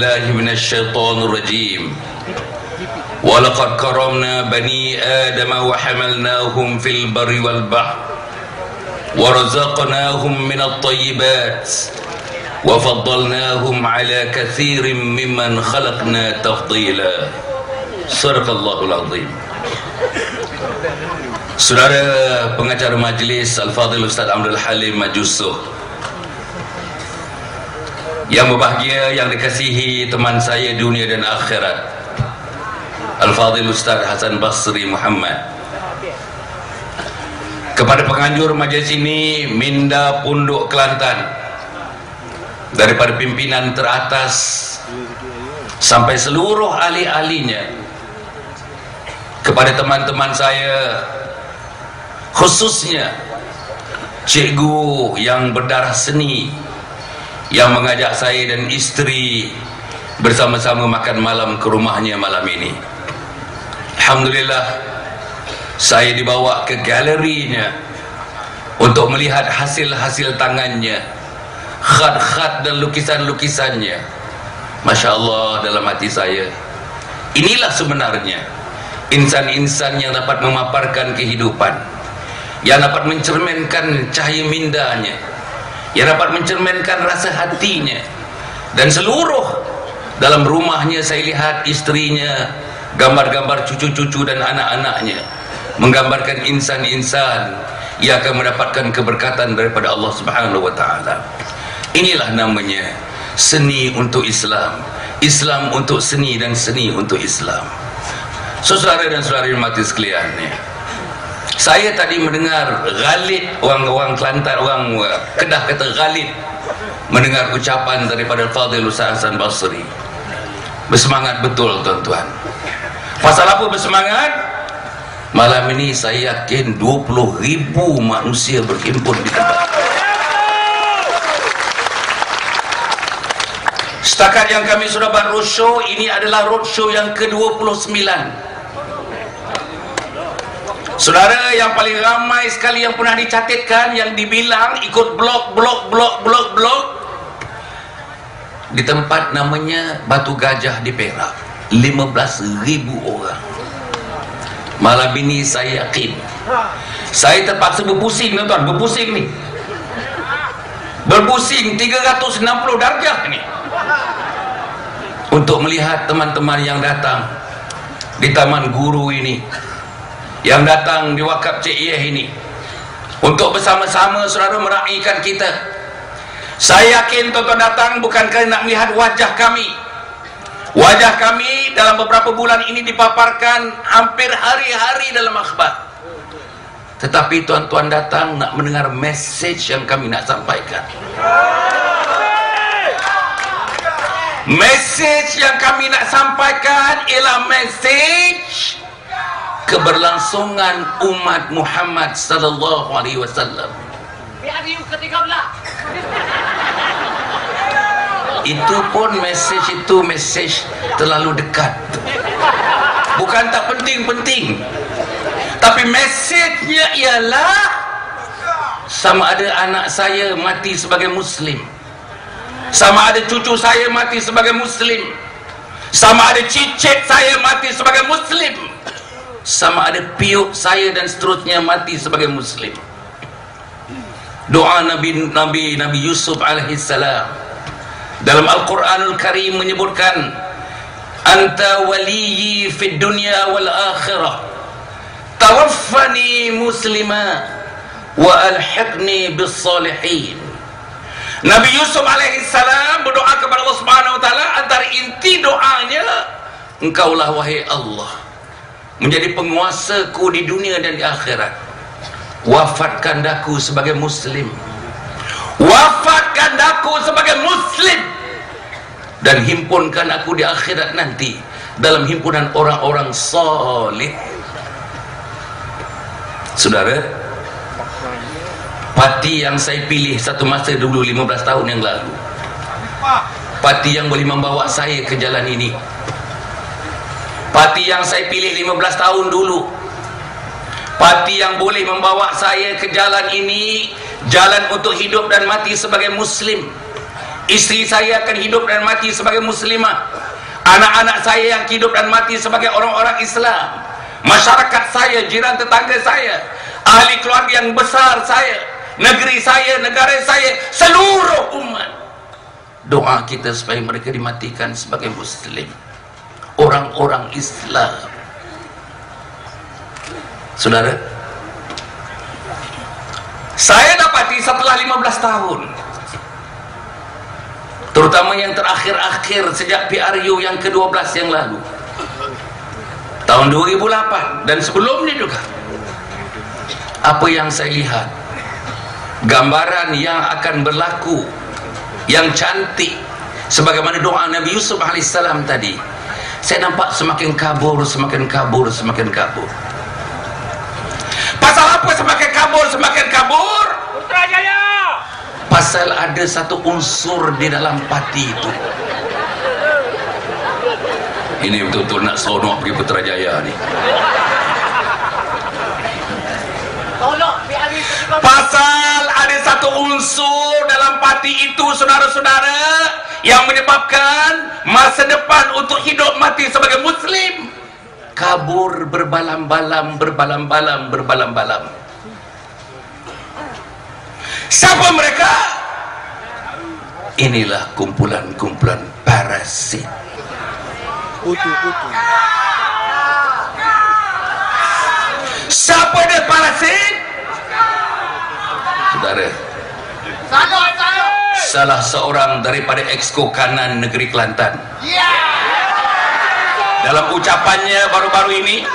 billahi minasyaitonir rajim. Walaqad karamna bani Adam wa hamalnahum fil barri wal bahr wa razaqnahum minat thayyibat wa faddalnahum ala katsirin mimman khalaqna tafdila. Sadaqallahul azim. Saudara pengacara majlis Al-Fadhil Ustaz Abdul Halim Majusuh, yang berbahagia, yang dikasihi teman saya dunia dan akhirat, Al-Fadhil Ustaz Hasan Basri Muhammad. Kepada penganjur majlis ini, Minda Punduk Kelantan, daripada pimpinan teratas sampai seluruh ahli-ahlinya, kepada teman-teman saya, khususnya cikgu yang berdarah seni yang mengajak saya dan isteri bersama-sama makan malam ke rumahnya malam ini. Alhamdulillah, saya dibawa ke galerinya untuk melihat hasil-hasil tangannya, khat-khat dan lukisan-lukisannya. Masya Allah, dalam hati saya, inilah sebenarnya insan-insan yang dapat memaparkan kehidupan, yang dapat mencerminkan cahaya mindanya, yang dapat mencerminkan rasa hatinya. Dan seluruh dalam rumahnya saya lihat istrinya, gambar-gambar cucu-cucu dan anak-anaknya, menggambarkan insan-insan yang akan mendapatkan keberkatan daripada Allah Subhanahu wa ta'ala. Inilah namanya seni untuk Islam, Islam untuk seni dan seni untuk Islam. Saudara dan saudari mati sekalian, saya tadi mendengar Ghalid, orang Kelantan, orang Kedah kata Ghalid, mendengar ucapan daripada Fadhil Ustaz Hasan Basri. Bersemangat betul tuan-tuan. Pasal apa bersemangat? Malam ini saya yakin 20,000 manusia berhimpun di tempat. Setakat yang kami sudah buat roadshow, ini adalah roadshow yang ke-29. Saudara, yang paling ramai sekali yang pernah dicatatkan, yang dibilang ikut blok di tempat namanya Batu Gajah di Perak, 15,000 orang. Malam ini saya yakin, saya terpaksa berpusing tuan-tuan, berpusing ni, berpusing 360 darjah ni, untuk melihat teman-teman yang datang di Taman Guru ini, yang datang di Wakaf Cik Iyeh ini, untuk bersama-sama saudara meraihkan kita. Saya yakin tuan-tuan datang bukan kerana nak melihat wajah kami. Wajah kami dalam beberapa bulan ini dipaparkan hampir hari-hari dalam akhbar. Tetapi tuan-tuan datang nak mendengar message yang kami nak sampaikan. Message yang kami nak sampaikan ialah message keberlangsungan umat Muhammad sallallahu alaihi wasallam. Itu pun message terlalu dekat. Bukan tak penting-penting, tapi message-nya ialah sama ada anak saya mati sebagai muslim, sama ada cucu saya mati sebagai muslim, sama ada cicit saya mati sebagai muslim, sama ada piuk saya dan seterusnya mati sebagai muslim. Doa Nabi Yusuf alaihissalam dalam Al-Quranul Karim menyebutkan, anta waliyyi fid dunya wal akhirah tawaffani muslima wa alhiqni bis salihin. Nabi Yusuf alaihissalam berdoa kepada Allah Subhanahu wa taala, antara inti doanya, engkaulah wahai Allah menjadi penguasaku di dunia dan di akhirat. Wafatkan daku sebagai muslim, wafatkan daku sebagai muslim, dan himpunkan aku di akhirat nanti dalam himpunan orang-orang saleh. Saudara, parti yang saya pilih satu masa dulu 15 tahun yang lalu, parti yang boleh membawa saya ke jalan ini, parti yang saya pilih 15 tahun dulu, parti yang boleh membawa saya ke jalan ini, jalan untuk hidup dan mati sebagai muslim, Istri saya akan hidup dan mati sebagai muslimah. Anak-anak saya yang hidup dan mati sebagai orang-orang Islam. Masyarakat saya, jiran tetangga saya, ahli keluarga yang besar saya, negeri saya, negara saya, seluruh umat. Doa kita supaya mereka dimatikan sebagai muslim, orang-orang Islam. Saudara, saya dapati setelah 15 tahun, terutama yang terakhir-akhir sejak PRU yang ke-12 yang lalu, tahun 2008 dan sebelumnya juga, apa yang saya lihat, gambaran yang akan berlaku yang cantik sebagaimana doa Nabi Yusuf alaihissalam tadi, saya nampak semakin kabur, semakin kabur, semakin kabur. Pasal apa semakin kabur, semakin kabur? Putrajaya. Pasal ada satu unsur di dalam pati itu. Ini betul-betul nak seronok pergi Putrajaya ni. Pasal ada satu unsur dalam pati itu, saudara-saudara, yang menyebabkan masa depan untuk hidup mati sebagai muslim kabur berbalam-balam, berbalam-balam, berbalam-balam. Siapa mereka? Inilah kumpulan-kumpulan parasit. Siapa dia parasit? Saudara, salah seorang daripada exco kanan negeri Kelantan, dalam ucapannya baru-baru ini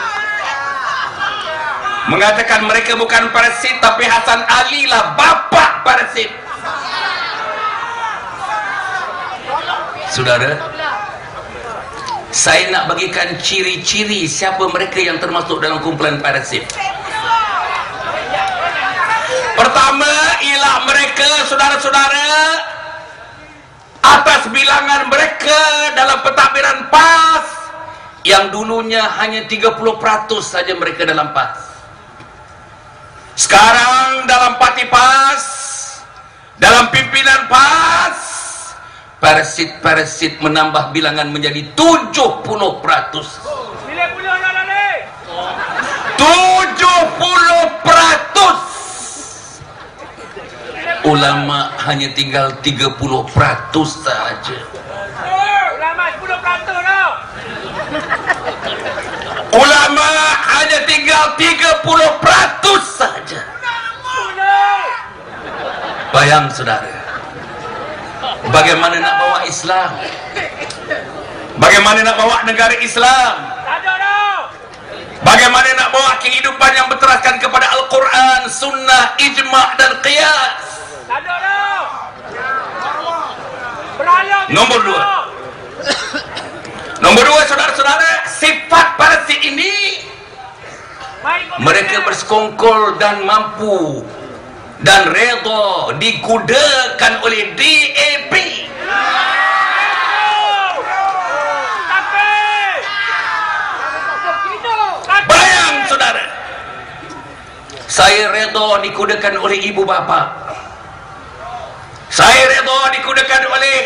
mengatakan mereka bukan parasit, tapi Hasan Ali lah bapa parasit. Saudara, saya nak bagikan ciri-ciri siapa mereka yang termasuk dalam kumpulan parasit. Pertama ialah mereka, saudara-saudara, atas bilangan mereka dalam pentadbiran PAS yang dulunya hanya 30% saja mereka dalam PAS. Sekarang dalam parti PAS, dalam pimpinan PAS, parasit-parasit menambah bilangan menjadi 70%. 70%. Ulama hanya tinggal 30% saja. Ulama 10% dah. Ulama hanya tinggal 30% saja. Bayang saudara, bagaimana nak bawa Islam? Bagaimana nak bawa negara Islam? Bagaimana nak bawa kehidupan yang berteraskan kepada Al-Quran, Sunnah, Ijma' dan Qiyas? Nombor dua, saudara-saudara, sifat parasit ini, mereka bersekongkol dan mampu dan redha dikudakan oleh DAP. Bayang saudara, saya redha dikudakan oleh ibu bapa, saya redha dikudakan oleh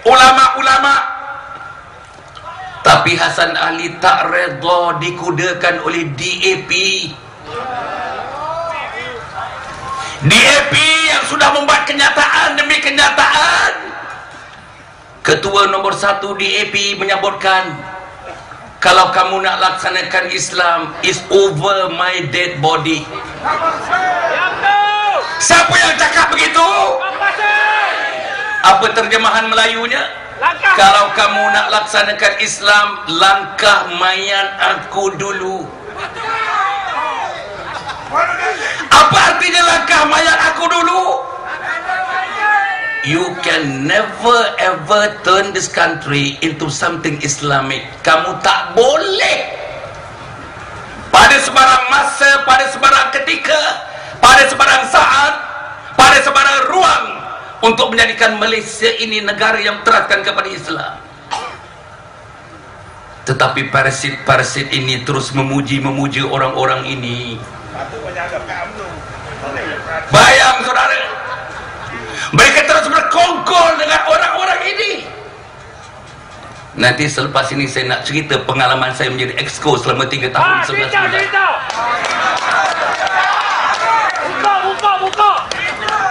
ulama-ulama, tapi Hasan Ali tak redha dikudakan oleh DAP. DAP yang sudah membuat kenyataan demi kenyataan. Ketua nombor 1 DAP menyebutkan, kalau kamu nak laksanakan Islam, is over my dead body. Siapa yang cakap begitu? Apa terjemahan Melayunya? Kalau kamu nak laksanakan Islam, langkah mayat aku dulu. Apa artinya langkah mayat aku dulu? You can never ever turn this country into something Islamic. Kamu tak boleh pada sebarang masa, pada sebarang ketika, pada sebarang saat, pada sebarang ruang untuk menjadikan Malaysia ini negara yang teraskan kepada Islam. Tetapi parasit-parasit ini terus memuji-memuji orang-orang ini. Bayang saudara, mereka terus berkongkol dengan orang Nanti selepas ini saya nak cerita pengalaman saya menjadi exco selama 3 tahun 11 bulan. Cerita. Buka.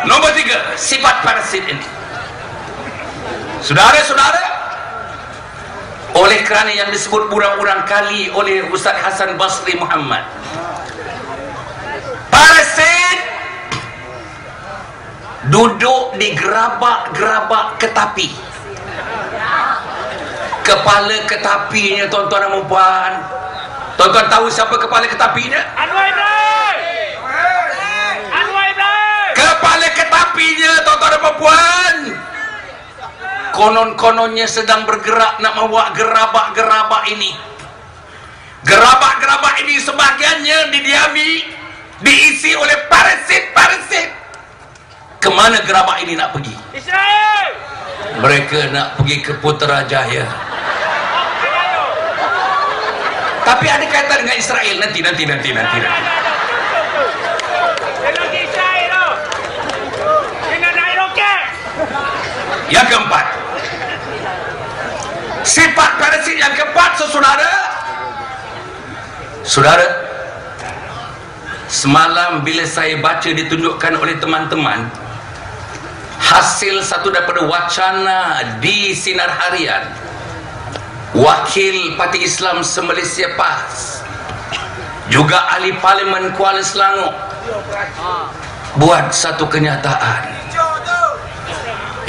Nombor 3, sifat parasit ini. Saudara-saudara, oleh kerana yang disebut urang-urang kali oleh Ustaz Hasan Basri Muhammad, parasit duduk di gerabak-gerabak ketapi. Kepala ketapinya, tuan-tuan dan puan, tuan-tuan tahu siapa kepala ketapinya? Anwar Ibrahim. Kepala ketapinya, tuan-tuan dan puan, konon-kononnya sedang bergerak nak membuat gerabak-gerabak ini. Gerabak-gerabak ini sebahagiannya didiami, diisi oleh parasit-parasit. Kemana gerabak ini nak pergi? Israel. Mereka nak pergi ke Putrajaya. Tapi ada kaitan dengan Israel. Nanti. Dia lagi Israel tu. Dengan naik roket. Yang keempat, sifat parasit yang keempat, saudara, semalam bila saya baca ditunjukkan oleh teman-teman hasil satu daripada wacana di Sinar Harian, Wakil Parti Islam se-Malaysia PAS, juga ahli Parlimen Kuala Selangor, buat satu kenyataan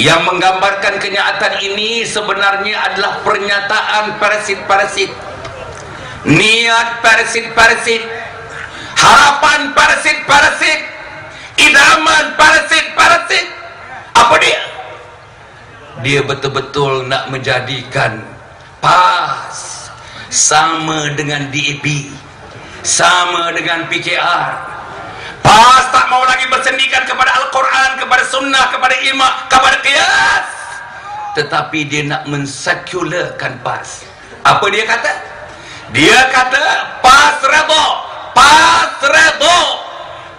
yang menggambarkan kenyataan ini sebenarnya adalah pernyataan parasit-parasit, niat parasit-parasit, harapan parasit-parasit, idaman parasit-parasit. Apa dia? Dia betul-betul nak menjadikan PAS sama dengan DAP, sama dengan PKR. PAS tak mau lagi bersendikan kepada Al-Quran, kepada Sunnah, kepada Ijma', kepada Qiyas, tetapi dia nak mensekularkan PAS. Apa dia kata? Dia kata PAS redha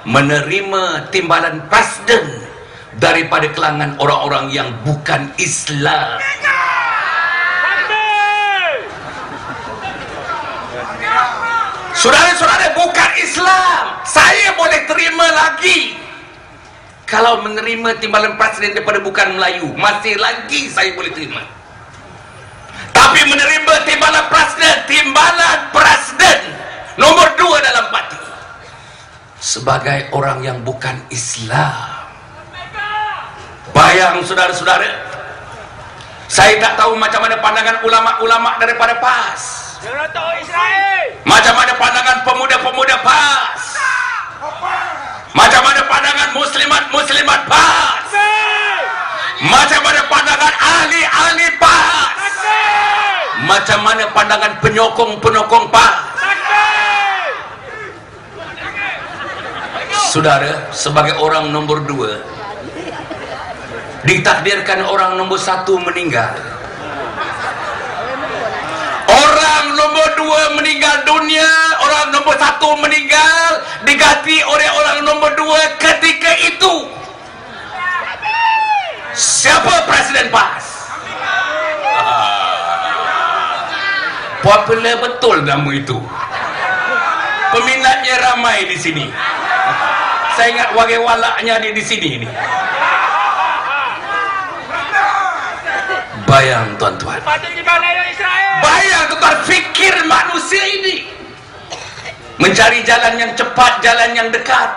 menerima timbalan presiden daripada kalangan orang-orang yang bukan Islam. Saudara-saudara, bukan Islam saya boleh terima lagi. Kalau menerima timbalan presiden daripada bukan Melayu, masih lagi saya boleh terima. Tapi menerima timbalan presiden nombor 2 dalam parti sebagai orang yang bukan Islam. Bayang saudara-saudara, saya tak tahu macam mana pandangan ulama-ulama daripada PAS, macam mana pandangan pemuda-pemuda PAS, macam mana pandangan muslimat-muslimat PAS, macam mana pandangan ahli-ahli PAS, macam mana pandangan penyokong-penyokong PAS. Saudara, sebagai orang nombor 2, ditakdirkan orang nombor 1 meninggal. Orang nombor 2 meninggal dunia, orang nombor 1 meninggal, diganti oleh orang nombor 2 ketika itu. Siapa Presiden PAS? Popular betul nama itu. Peminatnya ramai di sini. Saya ingat wagewalaknya di sini ini. Bayang tuan-tuan, bayang tuan-tuan, fikir manusia ini mencari jalan yang cepat, jalan yang dekat,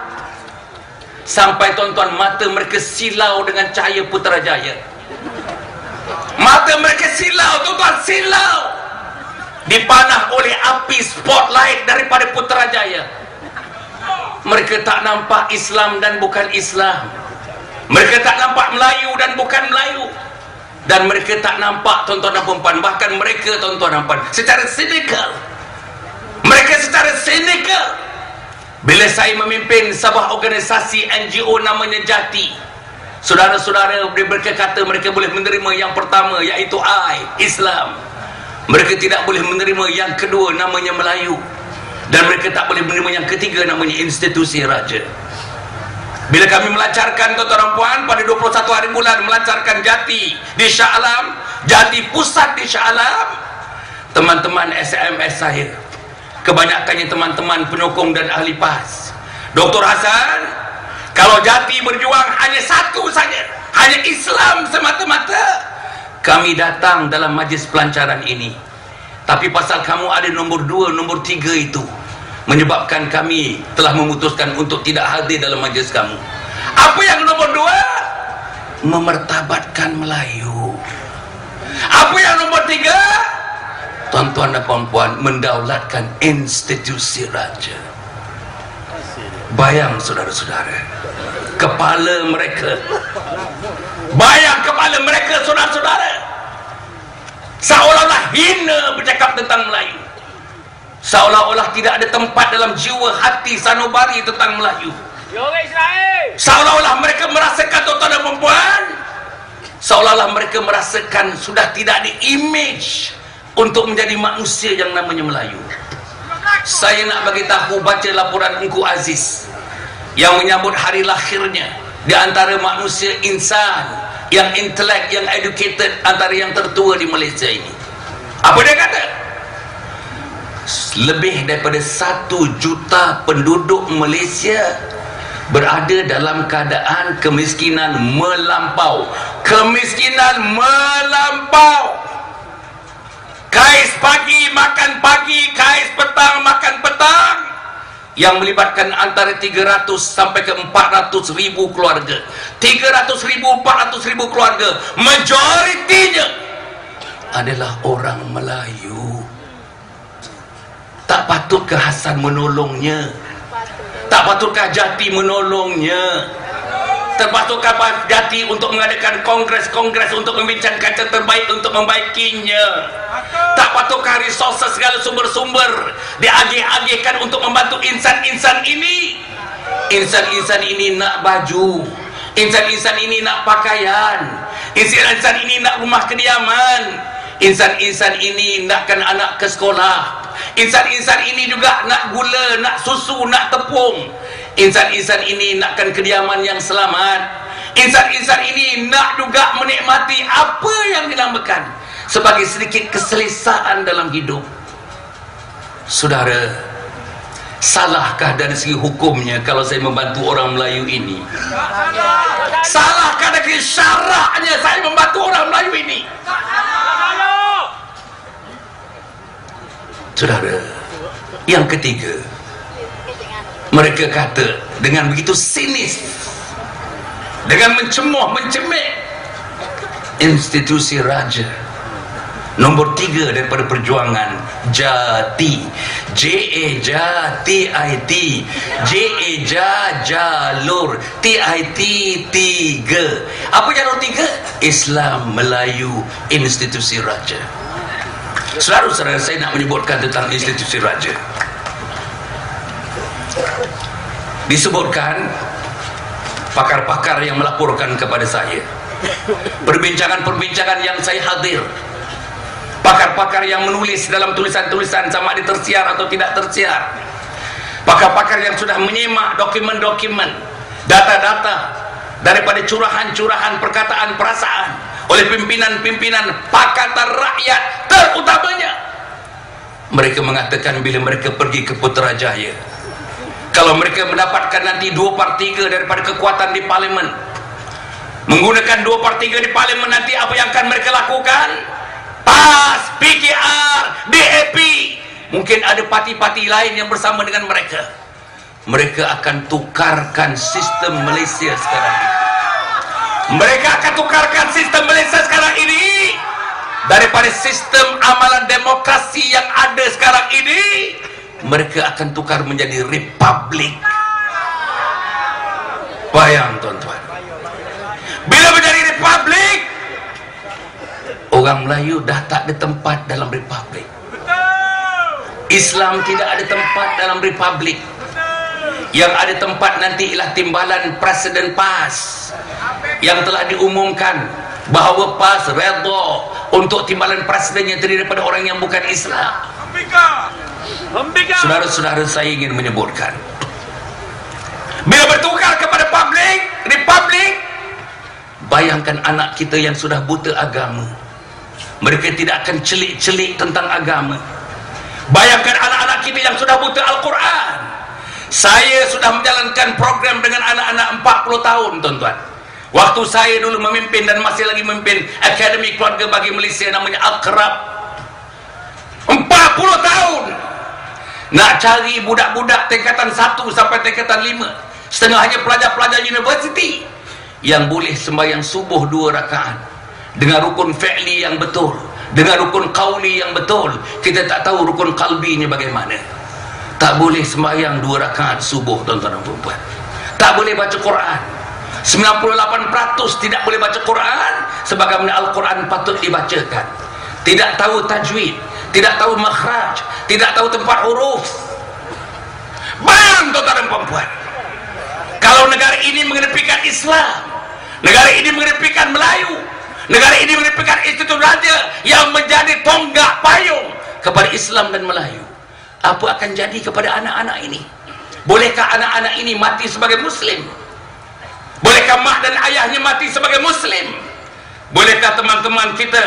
sampai tuan-tuan mata mereka silau dengan cahaya Putrajaya. Mata mereka silau, tuan-tuan, silau, dipanah oleh api spotlight daripada Putrajaya. Mereka tak nampak Islam dan bukan Islam, mereka tak nampak Melayu dan bukan Melayu, dan mereka tak nampak, tuan-tuan dan puan-puan, bahkan mereka, tuan-tuan dan puan, secara sinikal, mereka secara sinikal. Bila saya memimpin sebuah organisasi NGO namanya Jati, saudara-saudara, mereka kata mereka boleh menerima yang pertama, iaitu Islam. Mereka tidak boleh menerima yang kedua, namanya Melayu, dan mereka tak boleh menerima yang ketiga, namanya institusi raja. Bila kami melancarkan, tuan-tuan dan puan, pada 21 hari bulan melancarkan Jati di Shah Alam, Jati Pusat di Shah Alam, teman-teman SMS saya, kebanyakannya teman-teman penyokong dan ahli PAS. Dr. Hasan, kalau Jati berjuang hanya satu saja, hanya Islam semata-mata, kami datang dalam majlis pelancaran ini. Tapi pasal kamu ada nombor 2, nombor 3 itu, menyebabkan kami telah memutuskan untuk tidak hadir dalam majlis kamu. Apa yang nomor 2? Memertabatkan Melayu. Apa yang nomor 3? Tuan-tuan dan puan-puan, mendaulatkan institusi raja. Bayang saudara-saudara, kepala mereka, bayang kepala mereka saudara-saudara, seolah-olah hina bercakap tentang Melayu, seolah-olah tidak ada tempat dalam jiwa hati sanubari tentang Melayu, seolah-olah mereka merasakan, tuan-tuan dan puan-puan, seolah-olah mereka merasakan sudah tidak ada image untuk menjadi manusia yang namanya Melayu. Saya nak bagi tahu, baca laporan Engku Aziz yang menyambut hari lahirnya di antara manusia insan yang intelek, yang educated, antara yang tertua di Malaysia ini. Apa dia kata? Lebih daripada 1 juta penduduk Malaysia berada dalam keadaan kemiskinan melampau. Kemiskinan melampau. Kais pagi makan pagi, kais petang makan petang, yang melibatkan antara 300 sampai ke 400 ribu keluarga. 300 ribu, 400 ribu keluarga, majoritinya adalah orang Melayu. Tak patutkah Hasan menolongnya? Tak patutkah Jati menolongnya? Terpatutkah Jati untuk mengadakan kongres-kongres untuk membincangkan yang terbaik untuk membaikinya? Tak patutkah resources, segala sumber-sumber diagih-agihkan untuk membantu insan-insan ini? Insan-insan ini nak baju, insan-insan ini nak pakaian, insan-insan ini nak rumah kediaman, insan-insan ini nakkan anak ke sekolah, insan-insan ini juga nak gula, nak susu, nak tepung, insan-insan ini nakkan kediaman yang selamat, insan-insan ini nak juga menikmati apa yang dinamakan sebagai sedikit keselesaan dalam hidup. Saudara, salahkah dari segi hukumnya kalau saya membantu orang Melayu ini? Salahkah dari syaraknya saya membantu orang Melayu ini? Saudara, yang ketiga, mereka kata dengan begitu sinis, dengan mencemoh, mencemeh institusi raja. Nombor 3 daripada perjuangan Jati, J-A-J-T-I-T, J-A-J jalur, T-I-T 3. Apa jalur 3? Islam, Melayu, institusi raja. Saudara-saudara, saya nak menyebutkan tentang institusi raja. Disebutkan pakar-pakar yang melaporkan kepada saya, perbincangan-perbincangan yang saya hadir, pakar-pakar yang menulis dalam tulisan-tulisan sama ada tersiar atau tidak tersiar, pakar-pakar yang sudah menyimak dokumen-dokumen, data-data daripada curahan-curahan perkataan perasaan oleh pimpinan-pimpinan Pakatan Rakyat terutamanya. Mereka mengatakan bila mereka pergi ke Putrajaya, kalau mereka mendapatkan nanti 2/3 daripada kekuatan di parlimen, menggunakan 2/3 di parlimen, nanti apa yang akan mereka lakukan? PAS, PKR, DAP, mungkin ada parti-parti lain yang bersama dengan mereka. Mereka akan tukarkan sistem Malaysia sekarang ini. Mereka akan tukarkan sistem Malaysia sekarang ini daripada sistem amalan demokrasi yang ada sekarang ini. Mereka akan tukar menjadi republik. Bayang tuan-tuan, bila menjadi republik, orang Melayu dah tak ada tempat dalam republik. Islam tidak ada tempat dalam republik. Yang ada tempat nanti ialah timbalan Presiden PAS yang telah diumumkan bahawa PAS redha untuk timbalan presiden yang terdiri daripada orang yang bukan Islam. Saudara-saudara, saya ingin menyebutkan, bila bertukar kepada republik, bayangkan anak kita yang sudah buta agama, mereka tidak akan celik-celik tentang agama. Bayangkan anak-anak kita yang sudah buta Al-Quran. Saya sudah menjalankan program dengan anak-anak 40 tahun, tuan-tuan. Waktu saya dulu memimpin dan masih lagi memimpin Akademi Keluarga bagi Malaysia, namanya Akrab. 40 tahun nak cari budak-budak tingkatan 1 sampai tingkatan 5, setengahnya pelajar-pelajar universiti, yang boleh sembahyang subuh 2 rakaat dengan rukun fi'li yang betul, dengan rukun qauli yang betul. Kita tak tahu rukun qalbinya bagaimana. Tak boleh sembahyang 2 rakaat subuh, tuan-tuan dan puan-puan. Tak boleh baca Quran. 98% tidak boleh baca Quran sebagaimana Al-Quran patut dibacakan. Tidak tahu tajwid, tidak tahu makhraj, tidak tahu tempat huruf. Bayang, tuan-tuan dan puan-puan, kalau negara ini mengedepikan Islam, negara ini mengedepikan Melayu, negara ini mengedepikan institut raja yang menjadi tonggak payung kepada Islam dan Melayu, apa akan jadi kepada anak-anak ini? Bolehkah anak-anak ini mati sebagai Muslim? Bolehkah mak dan ayahnya mati sebagai Muslim? Bolehkah teman-teman kita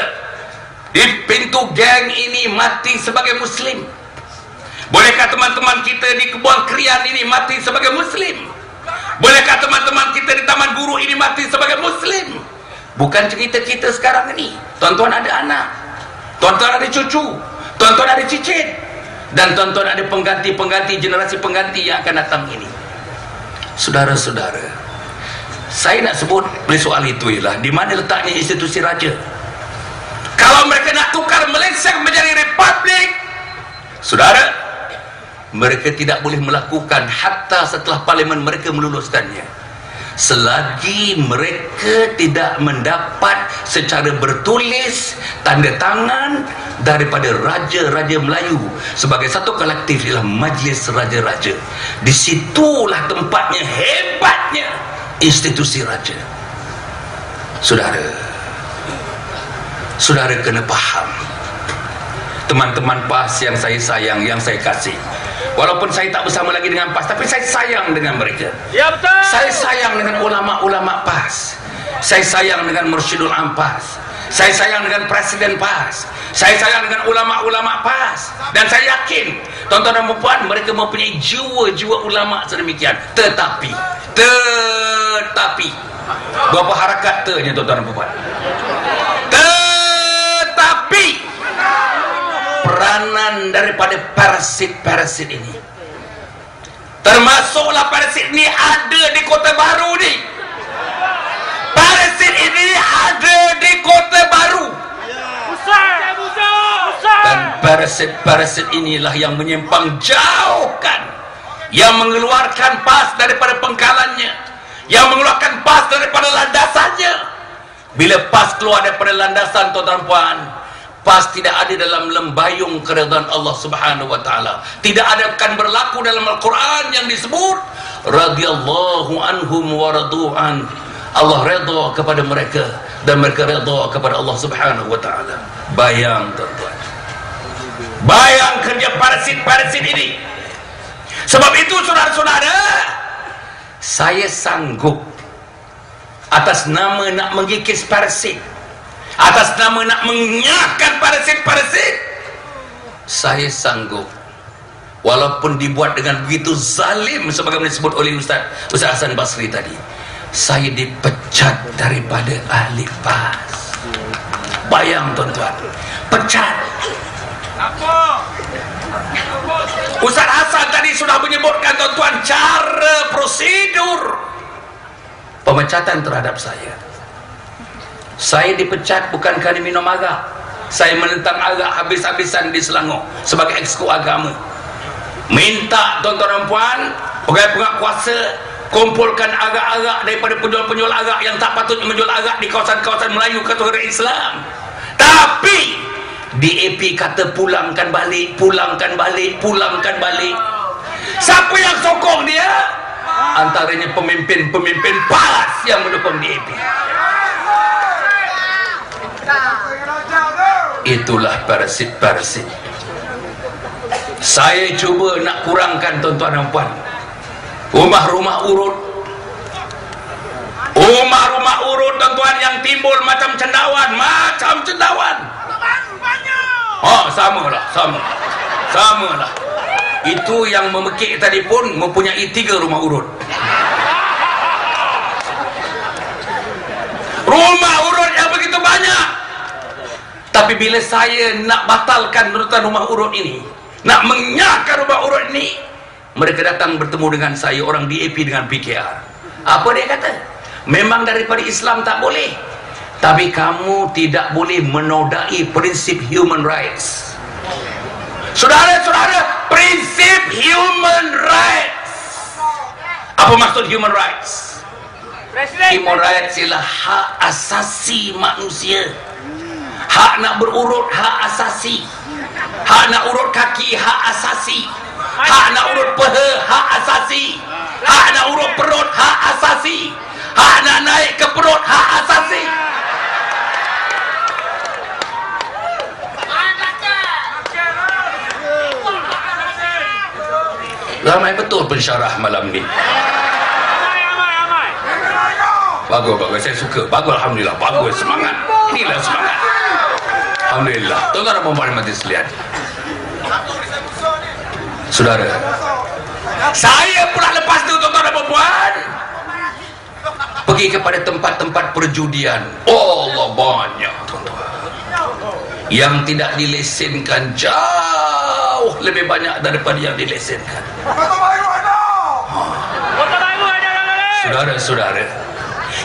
di pintu geng ini mati sebagai Muslim? Bolehkah teman-teman kita di Kebun Krian ini mati sebagai Muslim? Bolehkah teman-teman kita di Taman Guru ini mati sebagai Muslim? Bukan cerita kita sekarang ini. Tuan-tuan ada anak, tuan-tuan ada cucu, tuan-tuan ada cicit, dan tuan-tuan ada pengganti-pengganti, generasi pengganti yang akan datang ini. Saudara-saudara, saya nak sebut oleh soal itu ialah di mana letaknya institusi raja. Kalau mereka nak tukar Malaysia menjadi republik, saudara, mereka tidak boleh melakukan hatta setelah parlimen mereka meluluskannya, selagi mereka tidak mendapat secara bertulis tanda tangan daripada raja-raja Melayu sebagai satu kolektif, ialah Majlis Raja-Raja. Disitulah tempatnya hebatnya institusi raja. Saudara kena faham, teman-teman PAS yang saya sayang, yang saya kasih, walaupun saya tak bersama lagi dengan PAS, tapi saya sayang dengan mereka. Ya, betul. Saya sayang dengan ulama-ulama PAS, saya sayang dengan Mursyidul Am PAS, saya sayang dengan Presiden PAS, saya sayang dengan ulama-ulama PAS, dan saya yakin tuan-tuan dan puan, mereka mempunyai jiwa-jiwa ulama sedemikian. Tetapi berapa harakat ternya, tuan-tuan dan puan? Tetapi peranan daripada parasit ini, termasuklah parasit ini ada di Kota Baru ni. Parasit ini ada di Kota Baru. Dan parasit inilah yang menyimpang jauhkan, yang mengeluarkan PAS daripada pengkalannya, yang mengeluarkan PAS daripada landasannya. Bila PAS keluar daripada landasan, tuan-tuan puan, PAS tidak ada dalam lembayung keridhaan Allah Subhanahu wa taala. Tidak ada akan berlaku dalam Al-Quran yang disebut radhiyallahu anhum wa radu'an. Allah redha kepada mereka dan mereka redha kepada Allah Subhanahu wa taala. Bayang, tuan-tuan, bayang kerja parasit ini. Sebab itu, saudara-saudara, saya sanggup atas nama nak mengikis parasit, atas nama nak mengenyahkan parasit, saya sanggup, walaupun dibuat dengan begitu zalim sebagaimana disebut oleh Ustaz Hasan Basri tadi, saya dipecat daripada ahli PAS. Bayang, tuan-tuan, pecat. Ustaz Hasan tadi sudah menyebutkan, tuan-tuan, cara prosedur pemecatan terhadap saya. Saya dipecat bukan kerana minum arak. Saya menentang arak habis-habisan di Selangor sebagai exco agama. Minta, tuan-tuan dan puan, pegawai kuasa kumpulkan arak-arak daripada penjual-penjual arak yang tak patutnya menjual arak di kawasan-kawasan Melayu kategori Islam. Tapi DAP kata pulangkan balik. Siapa yang sokong dia? Antaranya pemimpin PAS yang mendukung DAP. Itulah parasit. Saya cuba nak kurangkan, tuan-tuan dan puan, rumah-rumah urut, tuan-tuan, yang timbul macam cendawan. Oh, samalah. Itu yang memekik tadi pun mempunyai 3 rumah urut. Rumah urut yang begitu banyak. Tapi bila saya nak batalkan urutan rumah urut ini, nak menyahkan rumah urut ini, mereka datang bertemu dengan saya, orang DAP dengan PKR. Apa dia kata? Memang daripada Islam tak boleh, tapi kamu tidak boleh menodai prinsip human rights. Saudara-saudara, prinsip human rights. Apa maksud human rights? Human rights ialah hak asasi manusia. Hak nak berurut, hak asasi. Hak nak urut kaki, hak asasi. Hak nak urut peha, hak asasi. Hak nak urut perut, hak asasi. Hak nak naik ke perut, hak asasi. Ramai betul pensyarah malam ni. Bagus, saya suka. Bagus, Alhamdulillah. Bagus, semangat. Inilah semangat. Alhamdulillah. Tuan-tuan dan puan-puan majlis sekalian. Saudara, saya pula lepas tu, tuan-tuan dan puan-puan, pergi kepada tempat-tempat perjudian. Allah, banyak, tuan-tuan. Yang tidak dilesenkan jauh lebih banyak daripada yang dilesenkan. Saudara-saudara,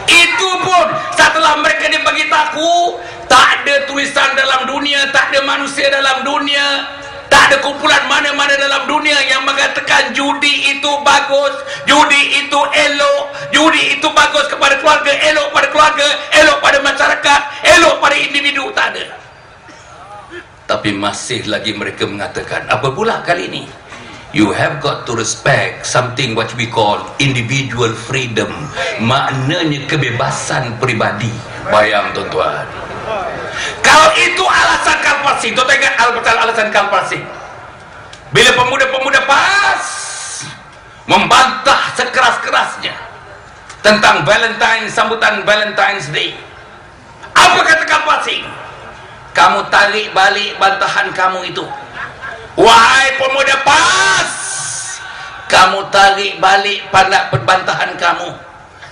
itu pun setelah mereka dibagi tahu, tak ada tulisan dalam dunia, tak ada manusia dalam dunia, tak ada kumpulan mana-mana dalam dunia yang mengatakan judi itu bagus, judi itu elok, judi itu bagus kepada keluarga, elok pada keluarga, elok pada masyarakat, elok pada individu. Tak ada. Tapi masih lagi mereka mengatakan, apa pula kali ini? You have got to respect something what we call individual freedom. Maknanya kebebasan peribadi. Bayang, tuan-tuan. Kalau itu alasan Karl-Marx, tuan-tuan ingat alasan Karl-Marx. Bila pemuda-pemuda PAS membantah sekeras-kerasnya tentang Valentine, sambutan Valentine's Day, apa kata Karl-Marx? Kamu tarik balik bantahan kamu itu. Wahai pemuda PAS, kamu tarik balik bantahan kamu,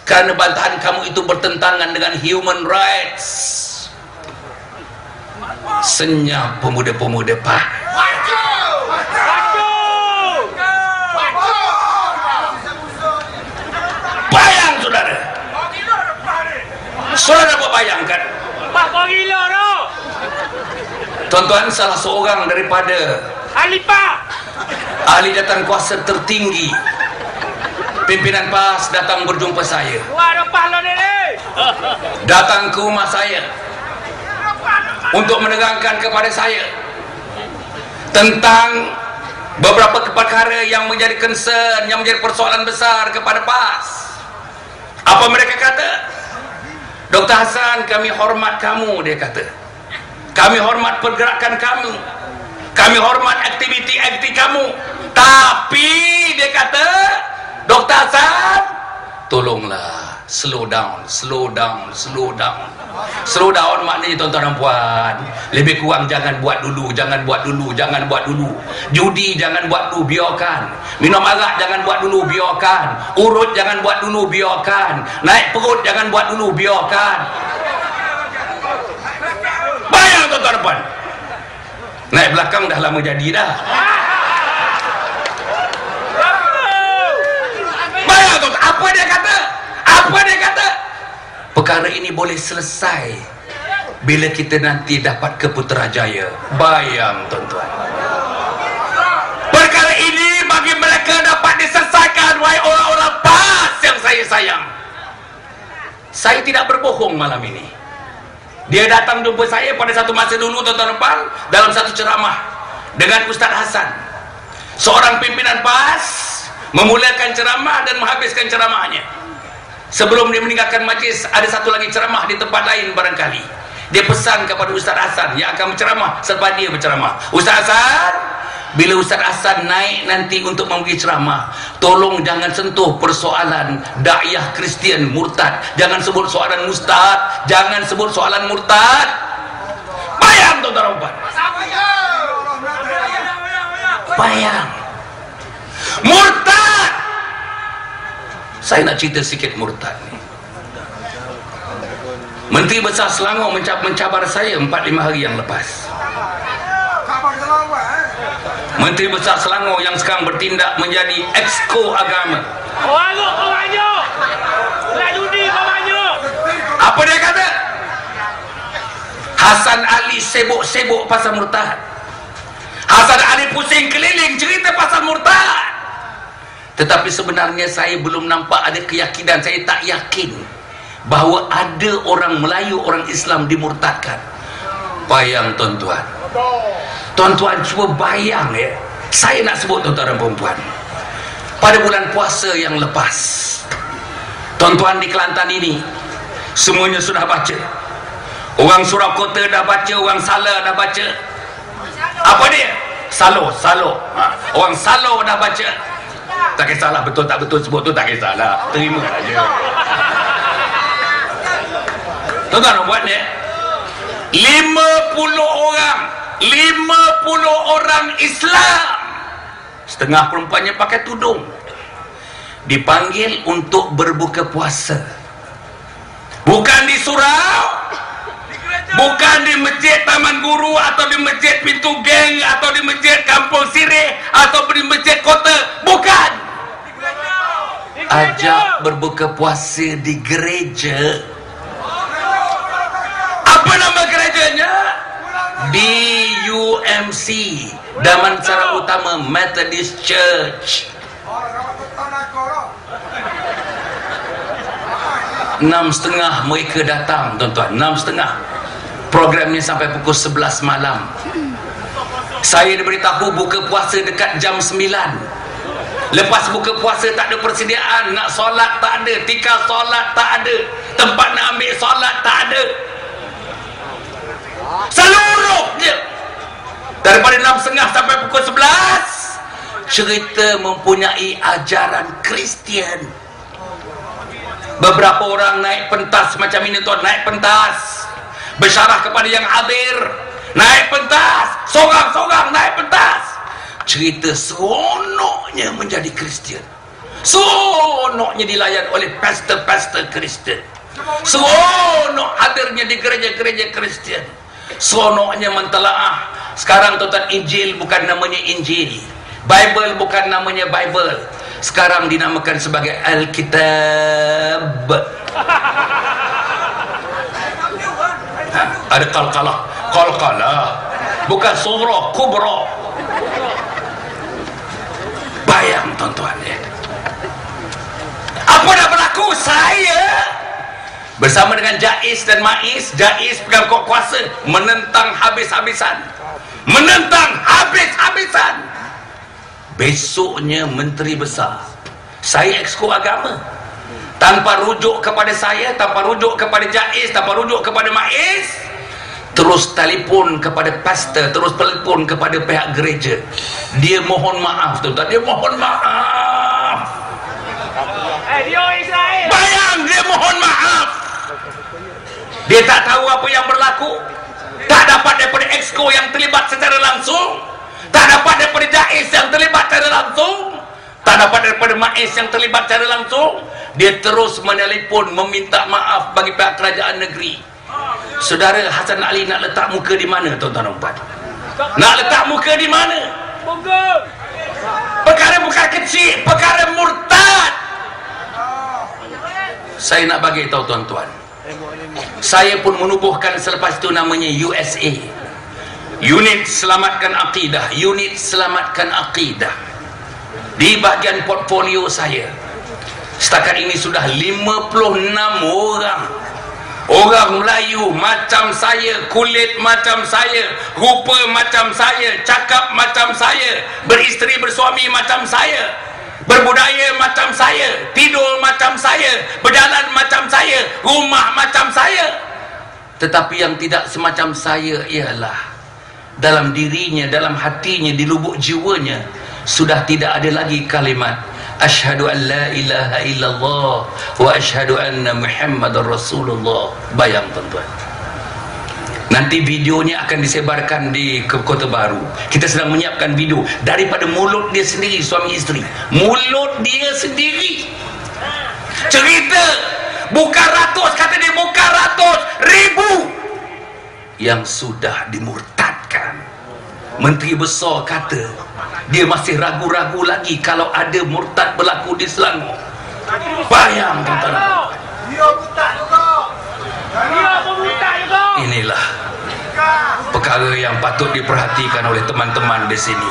kerana bantahan kamu itu bertentangan dengan human rights. Senyap pemuda-pemuda PAS. Bayang, saudara. Saudara buat bayangkan. Pak, kau gila tu. Tuan-tuan, salah seorang daripada ahli jawatan kuasa tertinggi pimpinan PAS datang berjumpa saya. Datang ke rumah saya untuk menerangkan kepada saya tentang beberapa perkara yang menjadi concern, yang menjadi persoalan besar kepada PAS. Apa mereka kata? Dr. Hasan, kami hormat kamu, dia kata. Kami hormat pergerakan kamu, kami hormat aktiviti-aktiviti kamu. Tapi dia kata, Dr. Hasan, tolonglah slow down. Slow down maknanya, tuan-tuan dan puan, lebih kurang jangan buat dulu. Judi jangan buat dulu, biarkan. Minum arak jangan buat dulu, biarkan. Urut jangan buat dulu, biarkan. Naik perut jangan buat dulu, biarkan. Bayang, tuan-tuan dan puan, naik belakang dah lama jadi dah. Bayang, tuan-tuan, apa dia kata? Perkara ini boleh selesai bila kita nanti dapat ke Putrajaya. Bayang, tuan-tuan, perkara ini bagi mereka dapat diselesaikan. Wahai orang-orang PAS yang saya sayang, saya tidak berbohong malam ini. Dia datang jumpa saya pada satu masa dulu, tuan-tuan dan puan, dalam satu ceramah dengan Ustaz Hasan. Seorang pimpinan PAS memulakan ceramah dan menghabiskan ceramahnya. Sebelum dia meninggalkan majlis, ada satu lagi ceramah di tempat lain barangkali. Dia pesan kepada Ustaz Hasan yang akan berceramah selepas dia berceramah. Ustaz Hasan, bila Ustaz Hasan naik nanti untuk memberi ceramah, tolong jangan sentuh persoalan dakwah Kristian murtad. Jangan sebut soalan murtad. Bayang, tuan-tuan dan puan, Bayang. Murtad. Saya nak cerita sikit murtad ni. Menteri Besar Selangor mencabar saya 4-5 hari yang lepas. Menteri Besar Selangor yang sekarang bertindak menjadi exco agama. Kau banyak. Nak judi kau banyak. Apa dia kata? Hasan Ali sibuk-sibuk pasal murtad. Hasan Ali pusing keliling cerita pasal murtad. Tetapi sebenarnya saya belum nampak ada keyakinan. Saya tak yakin bahawa ada orang Melayu, orang Islam dimurtadkan. Bayang tuan-tuan. Tuan-tuan cuba bayang ya. Saya nak sebut tuan-tuan dan perempuan. Pada bulan puasa yang lepas, tuan-tuan di Kelantan ini semuanya sudah baca. Orang Surakarta dah baca, orang Salah dah baca. Apa dia? Salo. Orang Salo dah baca. Tak kisahlah betul tak betul sebut tu, tak kisahlah, terima saja. Tuan-tuan buat ni 50 orang Islam, setengah perempuannya pakai tudung, dipanggil untuk berbuka puasa. Bukan di surau, bukan di masjid Taman Guru, atau di masjid Pintu Geng, atau di masjid Kampung Sirih, atau di masjid kota. Bukan. Ajak berbuka puasa di gereja. Apa nama gerejanya? DUMC, Damansara Utama Methodist Church. 6.30 mereka datang, tuan-tuan. 6.30. Programnya sampai pukul 11 malam. Saya diberitahu buka puasa dekat jam 9. Lepas buka puasa tak ada persediaan. Nak solat tak ada, tikar solat tak ada, tempat nak ambil solat tak ada. Seluruhnya daripada 6.30 sampai pukul 11 cerita mempunyai ajaran Kristian. Beberapa orang naik pentas macam ini tuan, naik pentas bersyarah kepada yang hadir, naik pentas, sorang-sorang naik pentas. Cerita seronoknya menjadi Kristian, seronoknya dilayan oleh pastor-pastor Kristian, seronok hadirnya di gereja-gereja Kristian, seronoknya mentelaah. Sekarang tuan-tuan, Injil bukan namanya Injil, Bible bukan namanya Bible, sekarang dinamakan sebagai Alkitab. Ada kalkalah, bukan surah kubra. Bayang tuan-tuan ya. Apa dah berlaku? Saya bersama dengan Jais dan Mais. Jais pegang kuasa, menentang habis-habisan, besoknya Menteri Besar, saya exco agama, tanpa rujuk kepada saya, tanpa rujuk kepada Jais, tanpa rujuk kepada Mais, terus telefon kepada pastor, terus telefon kepada pihak gereja. Dia mohon maaf tuan-tuan, dia mohon maaf. Dia Israel. Bayang, dia mohon maaf. Dia tak tahu apa yang berlaku, tak dapat daripada exco yang terlibat secara langsung, tak dapat daripada Jais yang terlibat secara langsung, tak dapat daripada Mais yang terlibat secara langsung. Dia terus menelpon meminta maaf bagi pihak kerajaan negeri. Saudara Hasan Ali nak letak muka di mana tuan-tuan dan puan? Nak letak muka di mana? Perkara bukan kecil, perkara murtad. Saya nak bagi tahu tuan-tuan, saya pun menubuhkan selepas itu namanya USA, Unit Selamatkan Akidah. Unit Selamatkan Akidah. Di bahagian portfolio saya setakat ini sudah 56 orang. Orang Melayu macam saya, kulit macam saya, rupa macam saya, cakap macam saya, beristeri bersuami macam saya, berbudaya macam saya, tidur macam saya, berjalan macam saya, rumah macam saya. Tetapi yang tidak semacam saya ialah dalam dirinya, dalam hatinya, di lubuk jiwanya sudah tidak ada lagi kalimat asyhadu an la ilaha illallah wa asyhadu anna Muhammadar Rasulullah. Bayang tuan-tuan. Nanti videonya akan disebarkan di Kota Baru. Kita sedang menyiapkan video daripada mulut dia sendiri, suami isteri. Mulut dia sendiri cerita, bukan ratus, kata dia bukan ratus, ribu yang sudah dimurtadkan. Menteri besar kata dia masih ragu-ragu lagi kalau ada murtad berlaku di Selangor. Bayang tuan-tuan. Dia murtad juga. Dia pun murtad juga. Inilah perkara yang patut diperhatikan oleh teman-teman di sini.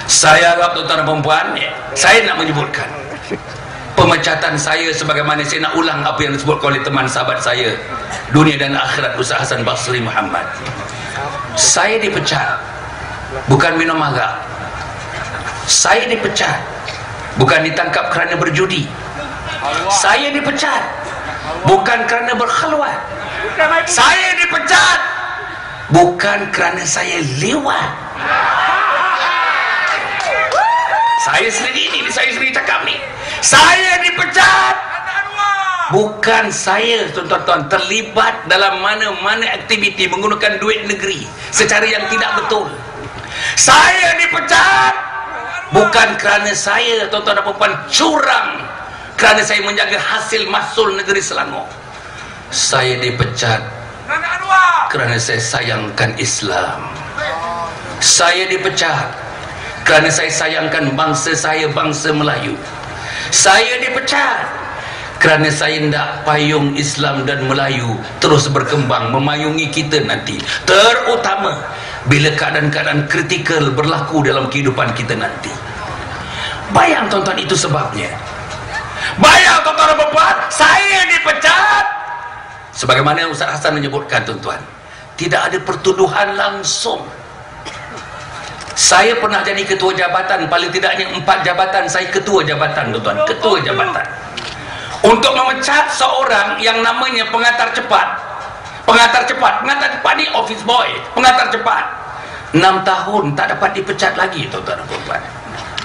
Saya harap tuan-tuan dan perempuan, saya nak menyebutkan pemecatan saya sebagaimana saya nak ulang apa yang disebutkan oleh teman sahabat saya dunia dan akhirat, Ustaz Hasan Basri Muhammad. Saya dipecat bukan minum arak. Saya dipecat bukan ditangkap kerana berjudi. Saya dipecat bukan kerana berkhalwat. Saya dipecat bukan kerana saya lewat. Saya sendiri cakap ni. Saya dipecat bukan saya, tuan-tuan, terlibat dalam mana-mana aktiviti menggunakan duit negeri secara yang tidak betul. Saya dipecat bukan kerana saya, tuan-tuan dan puan, curang, kerana saya menjaga hasil mahsul negeri Selangor. Saya dipecat kerana saya sayangkan Islam. Saya dipecat kerana saya sayangkan bangsa saya, bangsa Melayu. Saya dipecat kerana saya tidak payung Islam dan Melayu terus berkembang memayungi kita nanti, terutama bila keadaan-keadaan kritikal berlaku dalam kehidupan kita nanti. Bayang tuan-tuan, itu sebabnya. Bayang tuan-tuan dan puan, saya dipecat. Sebagaimana Ustaz Hasan menyebutkan, tuan-tuan, tidak ada pertuduhan langsung. Saya pernah jadi ketua jabatan, paling tidaknya 4 jabatan saya ketua jabatan, tuan-tuan, ketua jabatan. Untuk memecat seorang yang namanya pengantar cepat. Pengantar cepat ni office boy, pengantar cepat. 6 tahun tak dapat dipecat lagi, tuan-tuan dan puan.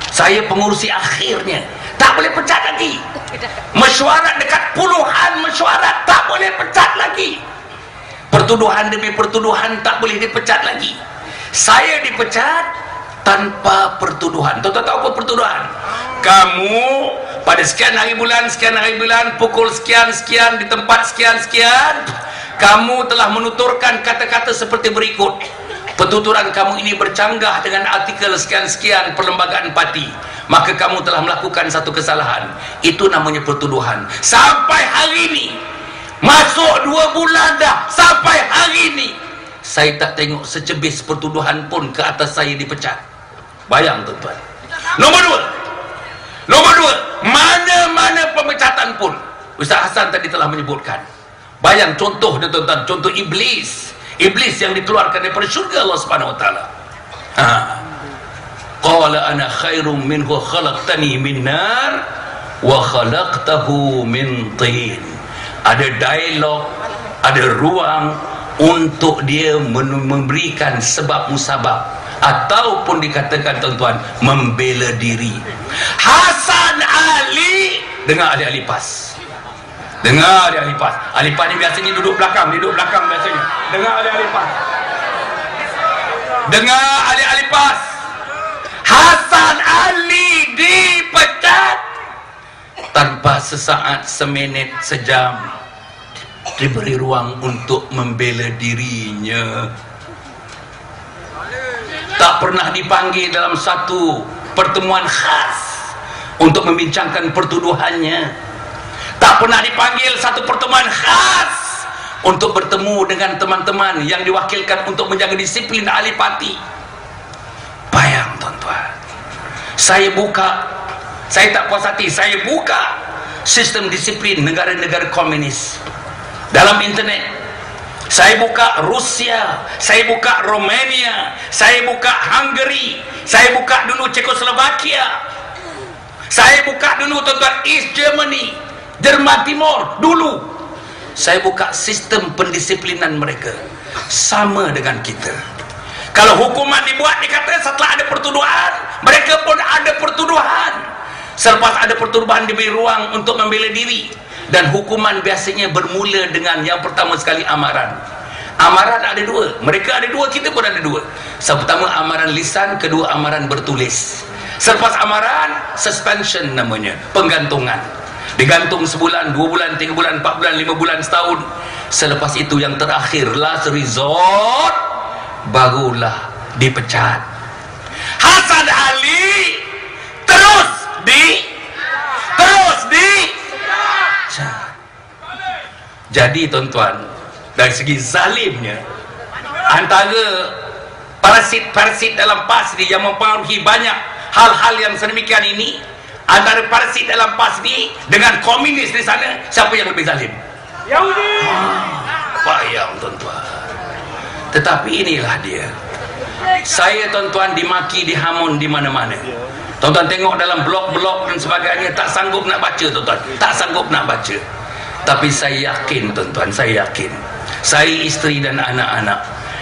Saya pengurusi akhirnya, tak boleh pecat lagi. Mesyuarat dekat puluhan mesyuarat, tak boleh pecat lagi. Pertuduhan demi pertuduhan, tak boleh dipecat lagi. Saya dipecat tanpa pertuduhan. Tuan-tuan tahu apa pertuduhan? Kamu pada sekian hari bulan, pukul sekian-sekian, di tempat sekian-sekian, kamu telah menuturkan kata-kata seperti berikut. Penuturan kamu ini bercanggah dengan artikel sekian-sekian perlembagaan parti, maka kamu telah melakukan satu kesalahan. Itu namanya pertuduhan. Sampai hari ini, masuk 2 bulan dah, sampai hari ini saya tak tengok secebis pertuduhan pun ke atas saya dipecat. Bayang tuan-tuan. Nombor 2, mana-mana pemecatan pun, Ustaz Hasan tadi telah menyebutkan. Bayang contoh dia, tuan-tuan, contoh iblis yang dikeluarkan daripada syurga Allah Subhanahu wa taala. Qala ana khairum minhu khalaqtani min nar wa khalaqtahu min tin. Ada dialog, ada ruang untuk dia memberikan sebab musabab, ataupun dikatakan, tuan-tuan, membela diri. Hasan Ali, dengar ahli-ahli PAS. Dengar ahli-ahli PAS. Ahli PAS ni biasanya duduk belakang biasanya. Dengar ahli-ahli PAS. Dengar ahli-ahli PAS. Hasan Ali dipecat tanpa sesaat, seminit, sejam diberi ruang untuk membela dirinya. Tak pernah dipanggil dalam satu pertemuan khas untuk membincangkan pertuduhannya. Tak pernah dipanggil satu pertemuan khas untuk bertemu dengan teman-teman yang diwakilkan untuk menjaga disiplin ahli parti. Bayang tuan-tuan, saya tak puas hati, saya buka sistem disiplin negara-negara komunis dalam internet. Saya buka Rusia, saya buka Romania, saya buka Hungary, saya buka dulu Czechoslovakia, saya buka dulu, tuan-tuan, East Germany, Jerman Timur dulu. Saya buka sistem pendisiplinan mereka sama dengan kita. Kalau hukuman dibuat, dikata setelah ada pertuduhan, mereka pun ada pertuduhan. Selepas ada pertuduhan, diberi ruang untuk membela diri. Dan hukuman biasanya bermula dengan yang pertama sekali amaran. Amaran ada dua, mereka ada dua, kita pun ada dua. Pertama amaran lisan, kedua amaran bertulis. Selepas amaran, suspension namanya, penggantungan. Digantung sebulan, 2 bulan, 3 bulan, 4 bulan, 5 bulan, setahun. Selepas itu yang terakhir, last resort, barulah dipecat. Hasan Ali terus di jadi tuan-tuan, dari segi zalimnya, antara parasit-parasit dalam PAS ni yang mempengaruhi banyak hal-hal yang sedemikian ini, antara parasit dalam PAS ni dengan komunis di sana, siapa yang lebih zalim? Yahudi. Bayang tuan-tuan. Tetapi inilah dia. Saya tuan-tuan dimaki, dihamun di mana-mana. Tuan-tuan tengok dalam blog-blog dan sebagainya, tak sanggup nak baca tuan-tuan, tak sanggup nak baca. Tapi saya yakin tuan-tuan, saya yakin, saya, isteri dan anak-anak,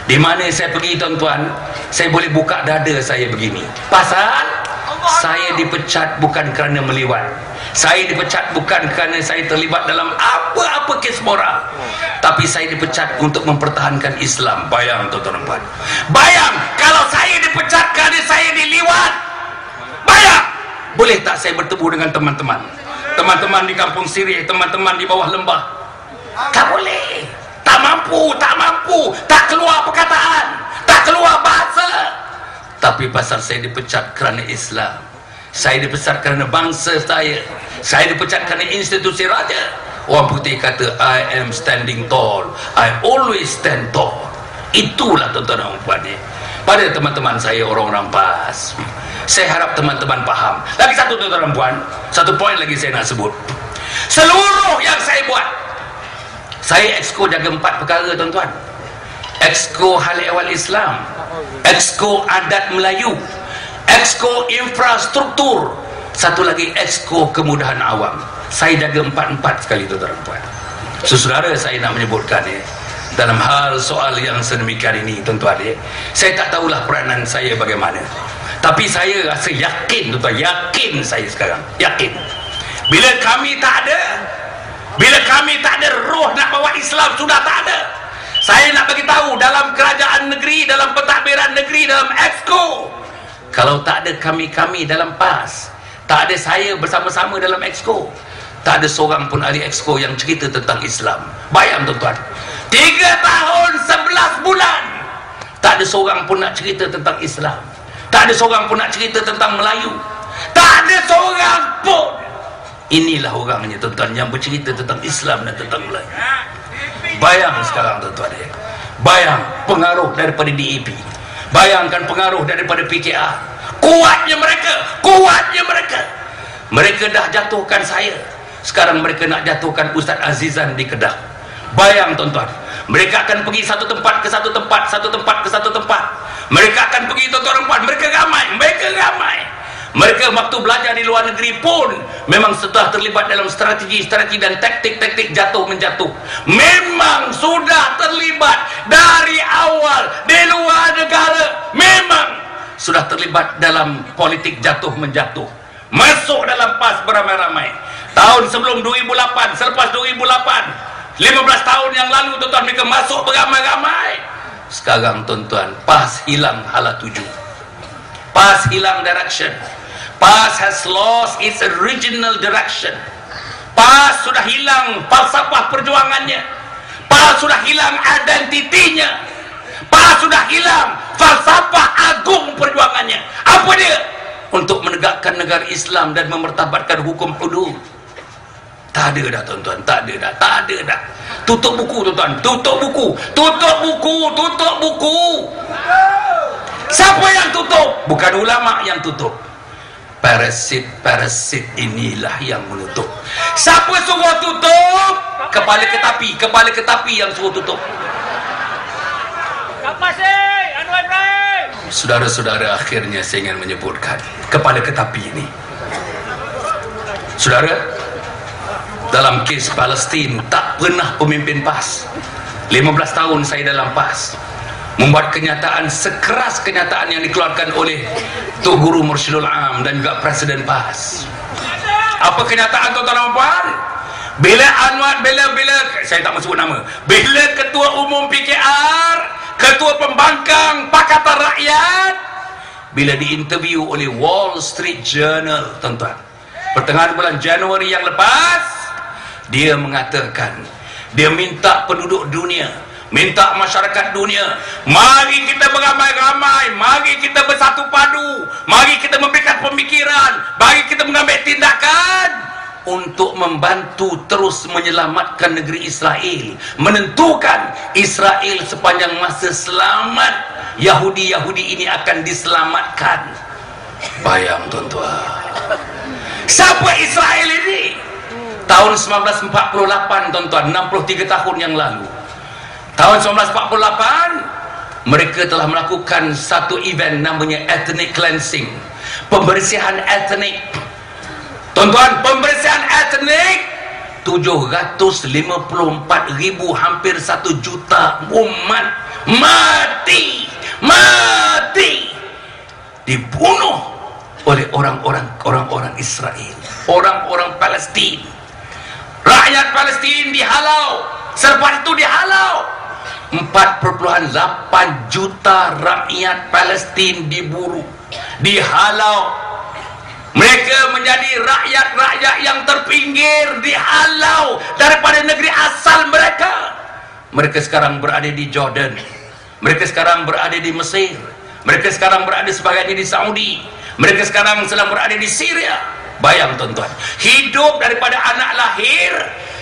di mana saya pergi tuan-tuan, saya boleh buka dada saya begini. Pasal saya dipecat bukan kerana meliwat, saya dipecat bukan kerana saya terlibat dalam apa-apa kes moral, tapi saya dipecat untuk mempertahankan Islam. Bayang tuan-tuan, bayang kalau saya dipecat kerana saya diliwat. Bayang, boleh tak saya bertemu dengan teman-teman di kampung Sirih, teman-teman di bawah lembah? Tak boleh, tak mampu, tak keluar perkataan, tak keluar bahasa. Tapi pasal saya dipecat kerana Islam, saya dipecat kerana bangsa saya dipecat kerana institusi raja. Orang putih kata, I am standing tall, I always stand tall. Itulah tuan-tuan dan puan ni. Pada teman-teman saya orang-orang PAS, saya harap teman-teman faham. Lagi satu tuan-tuan dan puan, satu poin lagi saya nak sebut. Seluruh yang saya buat, saya exco jaga 4 perkara tuan-tuan. Exco hal ehwal Islam, exco adat Melayu, exco infrastruktur, satu lagi exco kemudahan awam. Saya jaga 4 sekali tuan-tuan dan puan. Saudara, saya nak menyebutkan dalam hal soal yang sedemikian ini tuan-tuan, saya tak tahulah peranan saya bagaimana, tapi saya rasa yakin tuan-tuan, yakin saya sekarang, yakin bila kami tak ada roh nak bawa Islam, sudah tak ada. Saya nak bagi tahu, dalam kerajaan negeri, dalam pentadbiran negeri, dalam exco, kalau tak ada kami dalam PAS, tak ada saya bersama-sama dalam exco, tak ada seorang pun ahli exco yang cerita tentang Islam. Bayang tuan-tuan, 3 tahun 11 bulan tak ada seorang pun nak cerita tentang Islam, tak ada seorang pun nak cerita tentang Melayu, tak ada seorang pun. Inilah orangnya tuan-tuan yang bercerita tentang Islam dan tentang Melayu. Bayang sekarang tuan-tuan, bayang pengaruh daripada DAP, bayangkan pengaruh daripada PKR. Kuatnya mereka mereka dah jatuhkan saya, sekarang mereka nak jatuhkan Ustaz Azizan di Kedah. Bayang tuan-tuan, mereka akan pergi satu tempat ke satu tempat, mereka akan pergi tuan-tuan, mereka ramai. Mereka waktu belajar di luar negeri pun memang setelah terlibat dalam strategi dan taktik jatuh menjatuh. Memang sudah terlibat dari awal di luar negara, memang sudah terlibat dalam politik jatuh menjatuh. Masuk dalam PAS beramai-ramai. Tahun sebelum 2008, selepas 2008, 15 tahun yang lalu tuan-tuan, mereka masuk beramai-ramai. Sekarang tuan-tuan, PAS hilang hala tuju, PAS hilang direction. PAS has lost its original direction. PAS sudah hilang falsafah perjuangannya, PAS sudah hilang identitinya, PAS sudah hilang falsafah agung perjuangannya. Apa dia? Untuk menegakkan negara Islam dan memertabatkan hukum hudud. Tak ada dah tuan-tuan, tak ada dah. Tutup buku tuan-tuan, tutup buku. Siapa yang tutup? Bukan ulama yang tutup, parasit inilah yang menutup. Siapa suruh tutup? Kepala ketapi yang suruh tutup. Saudara-saudara, akhirnya saya ingin menyebutkan kepala ketapi ini. Saudara, dalam kes Palestin tak pernah pemimpin PAS, 15 tahun saya dalam PAS, membuat kenyataan sekeras kenyataan yang dikeluarkan oleh Tuk Guru Mursyidul Am dan juga Presiden PAS. Apa kenyataan tuan-tuan dan puan? Bila Anwar, bila saya tak mahu sebut nama, bila ketua umum PKR, ketua pembangkang Pakatan Rakyat, bila diinterview oleh Wall Street Journal, tuan-tuan, pertengahan bulan Januari yang lepas, dia mengatakan, dia minta penduduk dunia, minta masyarakat dunia, mari kita beramai-ramai, mari kita bersatu padu, mari kita memberikan pemikiran, mari kita mengambil tindakan untuk membantu terus menyelamatkan negeri Israel, menentukan Israel sepanjang masa selamat Yahudi-Yahudi ini akan diselamatkan. Bayang tuan-tuan, siapa Israel ini? Tahun 1948 tuan-tuan, 63 tahun yang lalu, tahun 1948 mereka telah melakukan satu event namanya ethnic cleansing, pembersihan etnik. Tuan-tuan, pembersihan etnik, 754,000, hampir 1 juta umat mati, dibunuh oleh orang-orang Israel, orang-orang Palestin. Rakyat Palestin dihalau, selepas itu dihalau 4,8 juta rakyat Palestin diburu, dihalau. Mereka menjadi rakyat-rakyat yang terpinggir, dihalau daripada negeri asal mereka. Mereka sekarang berada di Jordan, mereka sekarang berada di Mesir, mereka sekarang berada sebagainya di Saudi, mereka sekarang sedang berada di Syria. Bayang tuan-tuan, hidup daripada anak lahir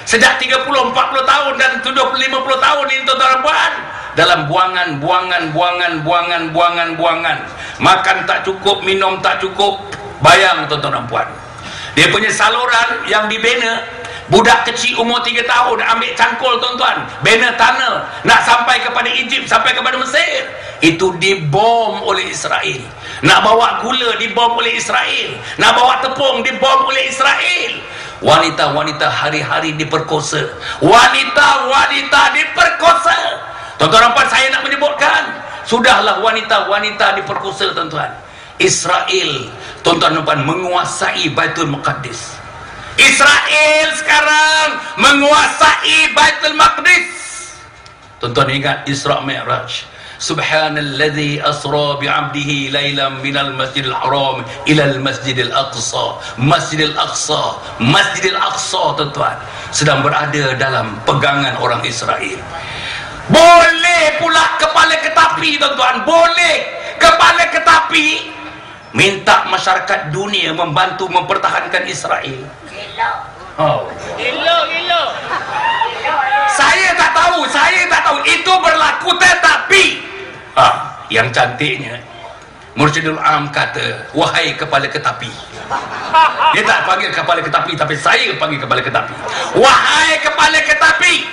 sejak 30-40 tahun dan 50 tahun ini tuan-tuan, dalam buangan, makan tak cukup, minum tak cukup. Bayang tuan-tuan dan puan, dia punya saluran yang dibina, budak kecil umur 3 tahun ambil cangkul tuan-tuan, bina tunnel nak sampai kepada Egypt, sampai kepada Mesir, itu dibom oleh Israel. Nak bawa gula dibom oleh Israel, nak bawa tepung dibom oleh Israel. Wanita-wanita hari-hari diperkosa, wanita-wanita diperkosa. Tuan-tuan dan puan, saya nak menyebutkan, sudahlah wanita-wanita diperkosa tuan-tuan. Israel, tuan-tuan dan puan, menguasai Baitul Maqdis. Israel sekarang menguasai Baitul Maqdis. Tuan-tuan ingat Isra Mi'raj, subhanalladzi asra bi'abdihi lailan minal masjidil haram ilal masjidil aqsa. Masjidil aqsa, masjidil aqsa tuan-tuan, sedang berada dalam pegangan orang Israel. Boleh pula kepala ketapi tuan-tuan, boleh kepala ketapi minta masyarakat dunia membantu mempertahankan Israel. Gila. Saya tak tahu itu berlaku, tetapi yang cantiknya Mursyidul Am kata, wahai kepala ketapi. Dia tak panggil kepala ketapi, tapi saya panggil kepala ketapi. Wahai kepala ketapi,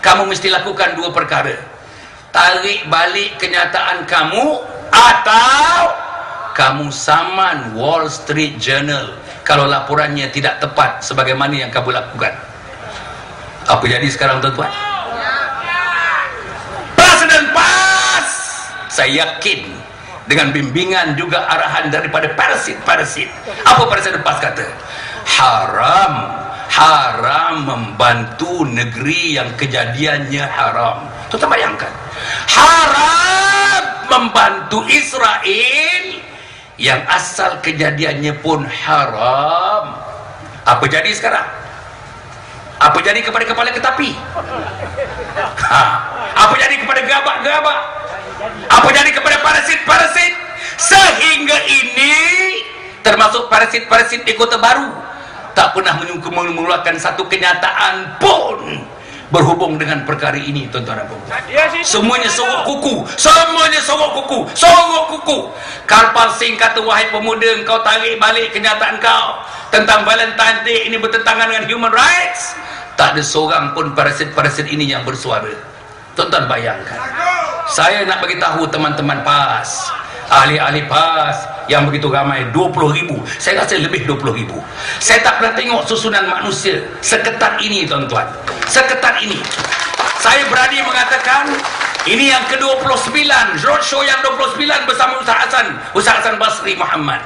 kamu mesti lakukan 2 perkara. Tarik balik kenyataan kamu, atau kamu saman Wall Street Journal kalau laporannya tidak tepat sebagaimana yang kamu lakukan. Apa jadi sekarang tuan-tuan? Presiden PAS, saya yakin dengan bimbingan juga arahan daripada parasit. Apa Presiden PAS kata? Haram membantu negeri yang kejadiannya haram. Tuan-tuan bayangkan, haram membantu Israel yang asal kejadiannya pun haram. Apa jadi sekarang? Apa jadi kepada kepala ketapi? Apa jadi kepada gerabak-gerabak? Apa jadi kepada parasit-parasit? Sehingga ini, termasuk parasit-parasit di Kota Baru, tak pernah mengeluarkan satu kenyataan pun berhubung dengan perkara ini tuan-tuan dan puan. Semuanya sorok kuku, sorok kuku. Karpal Singh kata, wahai pemuda, engkau tarik balik kenyataan kau tentang Valentine Day ini bertentangan dengan human rights. Tak ada seorang pun parasit-parasit ini yang bersuara. Tuan-tuan bayangkan, saya nak bagi tahu teman-teman PAS, ahli-ahli PAS yang begitu ramai, 20,000, saya rasa lebih 20,000. Saya tak pernah tengok susunan manusia seketat ini tuan-tuan, seketat ini. Saya berani mengatakan ini yang ke-29, roadshow yang 29 bersama Ustaz Hasan Basri Muhammad.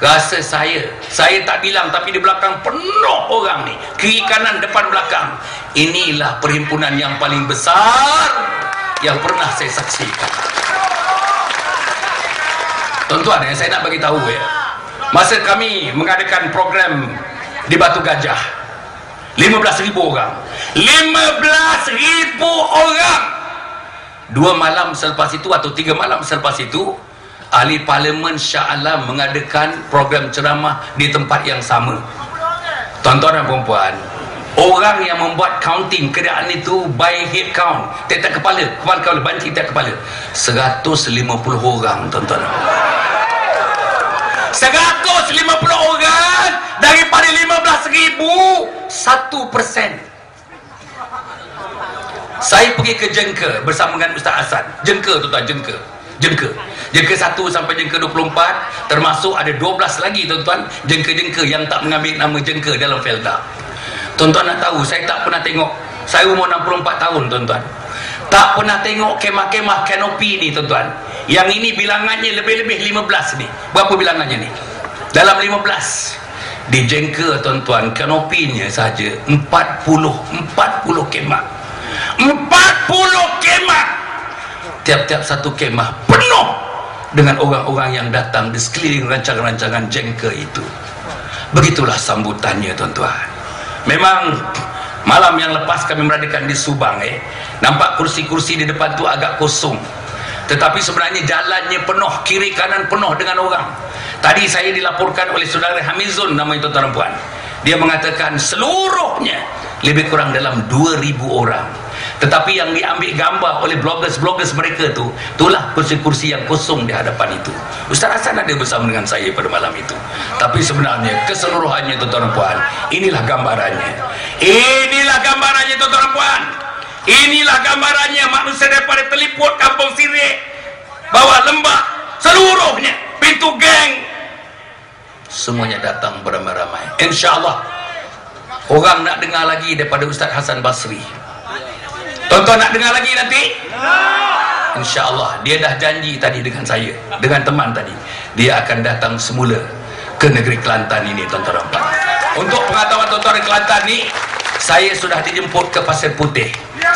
rasa saya tak bilang, tapi di belakang penuh orang ni, kiri kanan depan belakang. Inilah perhimpunan yang paling besar yang pernah saya saksikan. Tuan-tuan, yang saya nak bagi tahu ya, masa kami mengadakan program di Batu Gajah, 15,000 orang, 15,000 orang. 2 malam selepas itu atau 3 malam selepas itu, ahli Parlimen Shah Alam mengadakan program ceramah di tempat yang sama. Tuan-tuan dan puan-puan, orang yang membuat counting kerajaan itu by head count, tiap-tiap kepala banci tiap kepala, 150 orang, tuan-tuan. 150 orang daripada 15,000, 1%. Saya pergi ke Jengka bersama dengan Ustaz Hasan. Jengka, tuan-tuan, Jengka 1 sampai Jengka 24, termasuk ada 12 lagi, tuan-tuan, jengka-jengka yang tak mengambil nama jengka dalam Felda. Tuan-tuan nak tahu, saya tak pernah tengok, saya umur 64 tahun, tuan-tuan, tak pernah tengok kemah-kemah kanopi ni, tuan-tuan. Yang ini bilangannya lebih-lebih 15 ni. Berapa bilangannya ni? Dalam 15. Di Jengka, tuan-tuan, kanopinya saja 40 kemah. 40 kemah. Tiap-tiap satu kemah penuh dengan orang-orang yang datang di sekeliling rancangan-rancangan Jengka itu. Begitulah sambutannya, tuan-tuan. Memang malam yang lepas kami merayakan di Subang, nampak kursi-kursi di depan tu agak kosong, tetapi sebenarnya jalannya penuh, kiri kanan penuh dengan orang. Tadi saya dilaporkan oleh saudara Hamizun, namanya, tuan-tuan dan puan, dia mengatakan seluruhnya lebih kurang dalam 2,000 orang. Tetapi yang diambil gambar oleh bloggers mereka tu, itulah kursi-kursi yang kosong di hadapan itu. Ustaz Hasan ada bersama dengan saya pada malam itu. Tapi sebenarnya keseluruhannya, tuan-tuan dan puan, inilah gambarannya. Inilah gambarannya, tuan-tuan dan puan. Inilah gambarannya manusia daripada Teliput, Kampung Sirik, bawah Lembah, seluruhnya, pintu geng, semuanya datang beramai-ramai. InsyaAllah orang nak dengar lagi daripada Ustaz Hasan Basri. Tuan-tuan nak dengar lagi nanti? InsyaAllah. Dia dah janji tadi dengan saya, dengan teman tadi, dia akan datang semula ke negeri Kelantan ini, tuan-tuan dan puan. Untuk pengetahuan tuan-tuan di Kelantan ni, saya sudah dijemput ke Pasir Putih,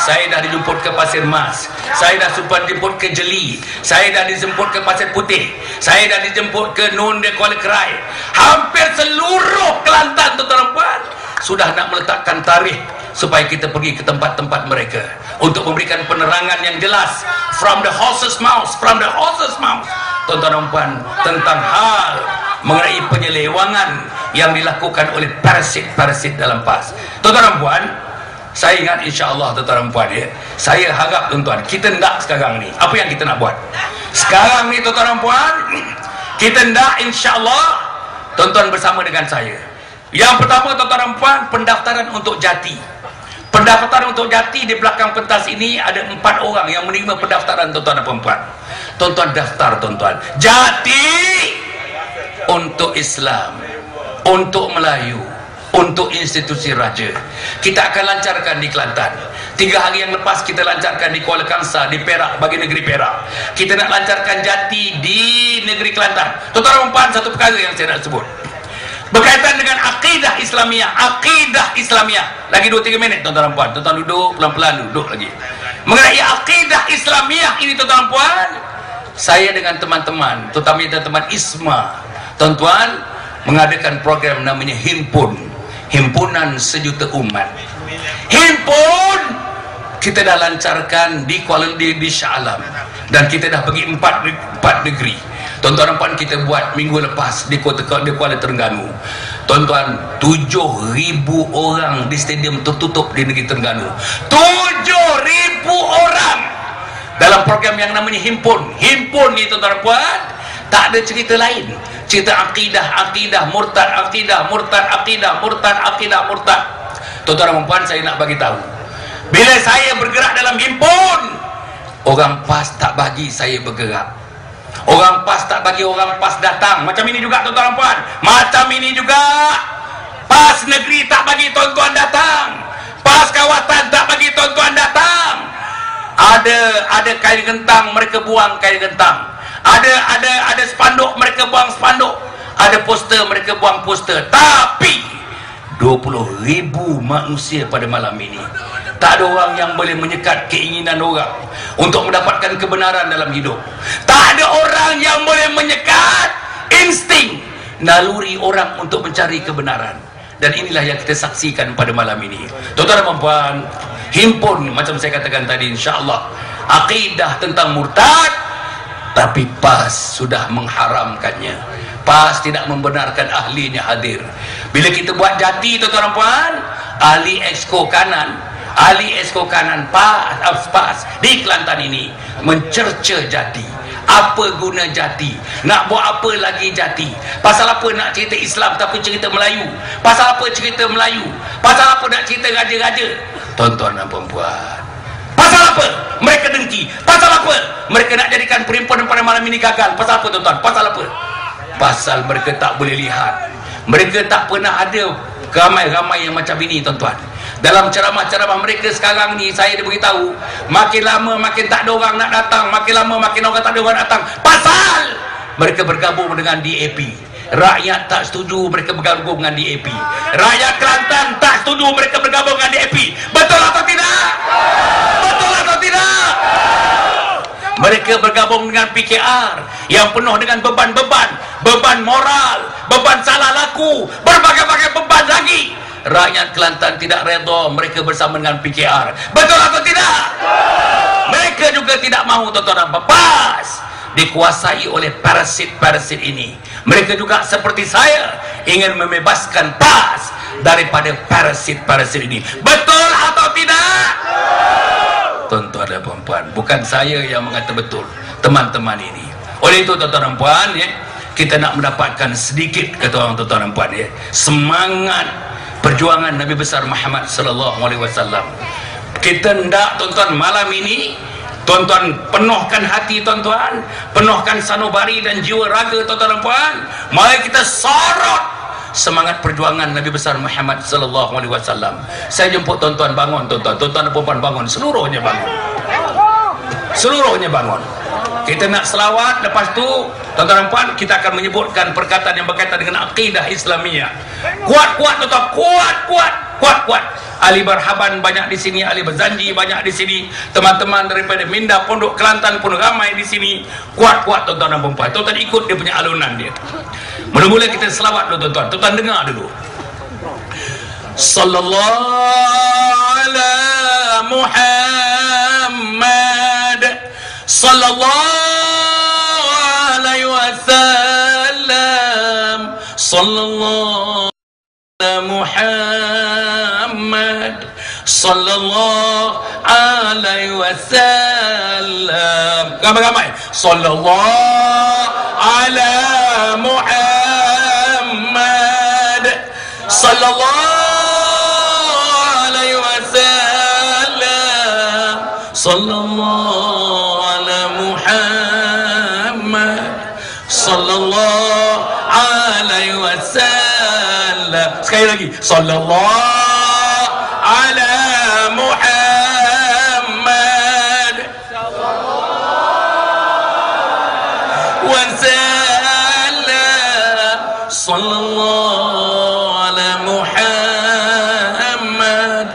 saya dah dijemput ke Pasir Mas, saya dah sempat dijemput ke Jeli, saya dah dijemput ke Pasir Putih, saya dah dijemput ke Nun de Kuala Kerai. Hampir seluruh Kelantan, tuan-tuan dan puan, sudah nak meletakkan tarikh supaya kita pergi ke tempat-tempat mereka untuk memberikan penerangan yang jelas from the horse's mouth, tuan-tuan dan puan, tentang hal mengenai penyelewangan yang dilakukan oleh parasit dalam PAS. Tuan-tuan dan puan, saya ingat, insya-Allah, tuan-tuan dan puan, saya harap, tuan-tuan, kita hendak sekarang ni, apa yang kita nak buat sekarang ni, tuan-tuan dan puan, kita hendak, insya-Allah, tuan-tuan bersama dengan saya. Yang pertama, tuan-tuan dan puan, pendaftaran untuk Jati. Pendaftaran untuk Jati, di belakang pentas ini ada 4 orang yang menerima pendaftaran, tuan-tuan dan puan. Tuan-tuan daftar, tuan-tuan. Jati untuk Islam, untuk Melayu, untuk institusi raja. Kita akan lancarkan di Kelantan. 3 hari yang lepas kita lancarkan di Kuala Kangsar, di Perak, bagi negeri Perak. Kita nak lancarkan Jati di negeri Kelantan. Tuan-tuan dan puan, satu perkara yang saya nak sebut berkaitan dengan akidah Islamiah. Akidah Islamiah. Lagi 2-3 minit, tuan-tuan dan puan. Tuan-tuan duduk, pelan-pelan duduk lagi. Mengenai akidah Islamiah ini, tuan-tuan dan puan, saya dengan teman-teman, terutama teman-teman ISMA, tuan-tuan, mengadakan program namanya Himpun, Himpunan Sejuta Umat. Himpun kita dah lancarkan di Shah Alam, dan kita dah pergi 4 negeri. Tuan-tuan dan puan, kita buat minggu lepas di Kuala Terengganu. Tuan-tuan, 7,000 orang di stadium tertutup di negeri Terengganu. 7,000 orang dalam program yang namanya Himpun. Himpun ni, tuan-tuan dan puan, tak ada cerita lain. Cerita akidah murtad, akidah murtad. Tuan-tuan dan puan, saya nak bagi tahu, bila saya bergerak dalam Himpun, orang PAS tak bagi saya bergerak. Orang PAS tak bagi orang PAS datang. Macam ini juga, tuan-tuan dan puan. Macam ini juga. PAS negeri tak bagi tuan-tuan datang. PAS kawasan tak bagi tuan-tuan datang. Ada kain gentang, mereka buang kain gentang. Ada spanduk, mereka buang spanduk. ada poster, mereka buang poster. Tapi 20,000 manusia pada malam ini, tak ada orang yang boleh menyekat keinginan orang untuk mendapatkan kebenaran dalam hidup. Tak ada orang yang boleh menyekat insting naluri orang untuk mencari kebenaran. Dan inilah yang kita saksikan pada malam ini. Tuan-tuan dan puan, himpun macam saya katakan tadi, insya-Allah akidah tentang murtad, tapi PAS sudah mengharamkannya. PAS tidak membenarkan ahlinya hadir. Bila kita buat jati, tuan-tuan dan puan, ahli exco kanan PAS di Kelantan ini mencerca jati. Apa guna jati? Nak buat apa lagi jati? Pasal apa nak cerita Islam tapi cerita Melayu? Pasal apa cerita Melayu? Pasal apa nak cerita raja-raja? Tuan-tuan dan puan, pasal apa mereka dengki? Pasal apa mereka nak jadikan perempuan pada malam ini gagal? Pasal apa tuan-tuan? Pasal apa? Pasal mereka tak boleh lihat. Mereka tak pernah ada ramai-ramai yang macam ini, tuan-tuan. Dalam ceramah-ceramah mereka sekarang ni, saya diberitahu makin lama makin tak ada orang nak datang, makin lama makin orang tak ada orang datang. Pasal mereka bergabung dengan DAP. Rakyat tak setuju mereka bergabung dengan DAP. Rakyat Kelantan tak setuju mereka bergabung dengan DAP. Betul atau tidak? Betul atau tidak? Mereka bergabung dengan PKR yang penuh dengan beban-beban, beban moral, beban salah laku, berbagai-bagai beban lagi. Rakyat Kelantan tidak redha mereka bersama dengan PKR. Betul atau tidak? Mereka juga tidak mahu, tuan-tuan dan puan, PAS dikuasai oleh parasit-parasit ini. Mereka juga seperti saya ingin membebaskan PAS daripada parasit-parasit ini. Betul atau tidak? Tuan-tuan dan puan, bukan saya yang mengata betul, teman-teman ini. Oleh itu, tuan-tuan dan puan, kita nak mendapatkan sedikit, kata orang, tuan-tuan dan puan, semangat perjuangan Nabi besar Muhammad sallallahu alaihi wasallam. Kita hendak, tuan-tuan, malam ini tuan-tuan penuhkan hati, tuan-tuan, penuhkan sanubari dan jiwa raga, tuan-tuan dan puan. Mari kita sorot semangat perjuangan Nabi besar Muhammad sallallahu alaihi wasallam. Saya jemput tuan-tuan bangun, tuan-tuan dan puan bangun, seluruhnya bangun. Seluruhnya bangun. Kita nak selawat, lepas tu tuan-tuan dan puan kita akan menyebutkan perkataan yang berkaitan dengan akidah Islamiyah. Kuat-kuat, tuan-tuan, kuat-kuat. Ahli Berhaban banyak di sini, ahli Berzanji banyak di sini, teman-teman daripada Minda Pondok Kelantan pun ramai di sini. Kuat-kuat, tuan-tuan dan puan. Tuan-tuan ikut dia punya alunan dia. Mula-mula kita selawat dulu, tuan-tuan. Tuan-tuan dengar dulu. Sallallahu ala Muhammad, sallallahu alaihi wasallam, sallallahu ala Muhammad, sallallahu alaihi wasallam. Ramai-ramai. Sallallahu ala Muhammad, sallallahu alaihi wasallam, sallallahu ala Muhammad, sallallahu alaihi wasallam. Sekali lagi. Sallallahu ala Muhammad, wasallam, sallallahu ala Muhammad,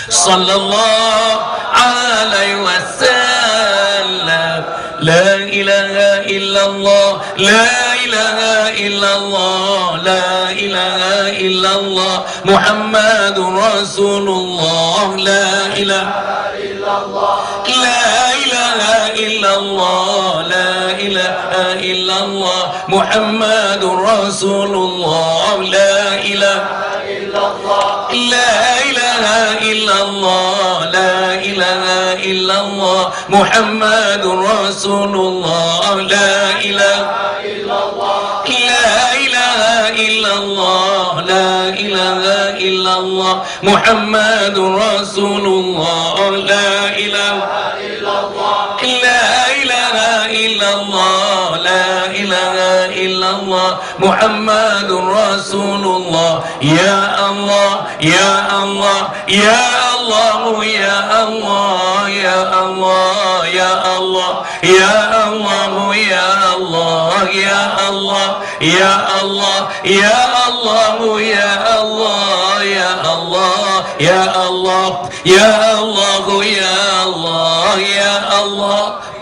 sallallahu alaihi wasallam. La ilaha illallah, la ilaha illallah, la ilaha illallah, Muhammadur Rasulullah. La ilaha illallah, la ilaha illallah, la ilaha illallah, Muhammadur Rasulullah. La ilaha illallah, la ilaha illallah, la ilaha illallah, Muhammadur Rasulullah. La ilaha illallah, la ilaha illallah, la ilaha illallah, Muhammadur Rasulullah. La ilaha illallah, la ilaha illallah, la ilaha illallah, Muhammadur Rasulullah. Ya Allah, ya Allah, ya Allah, ya Allah, ya Allah, ya Allah, ya Allah, ya Allah, ya Allah, ya Allah, ya Allah, ya Allah, ya Allah, ya Allah, ya Allah, ya Allah, ya Allah, ya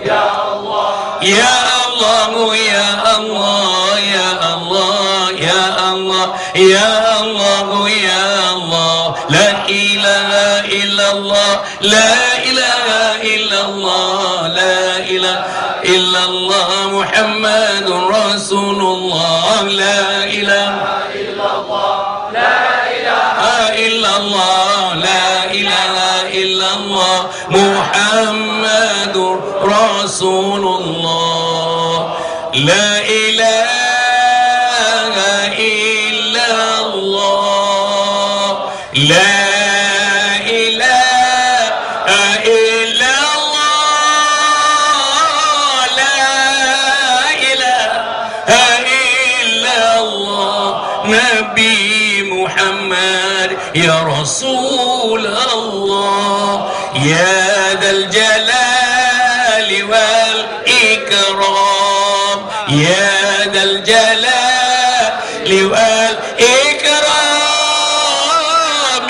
Allah, ya Allah, ya Allah, ya Allah, ya Allah, ya Allah, ya Allah, la ilaha illallah, la ilaha illallah, la ilaha illallah, Muhammadur Rasulullah, la ilaha illallah, la ilaha illallah, la ilaha illallah, Muhammadur Rasulullah, la ilaha illallah, la Nabi Muhammad ya Rasulullah, ya Dzal Jalali wal Ikram, ya Dzal Jalali wal Ikram,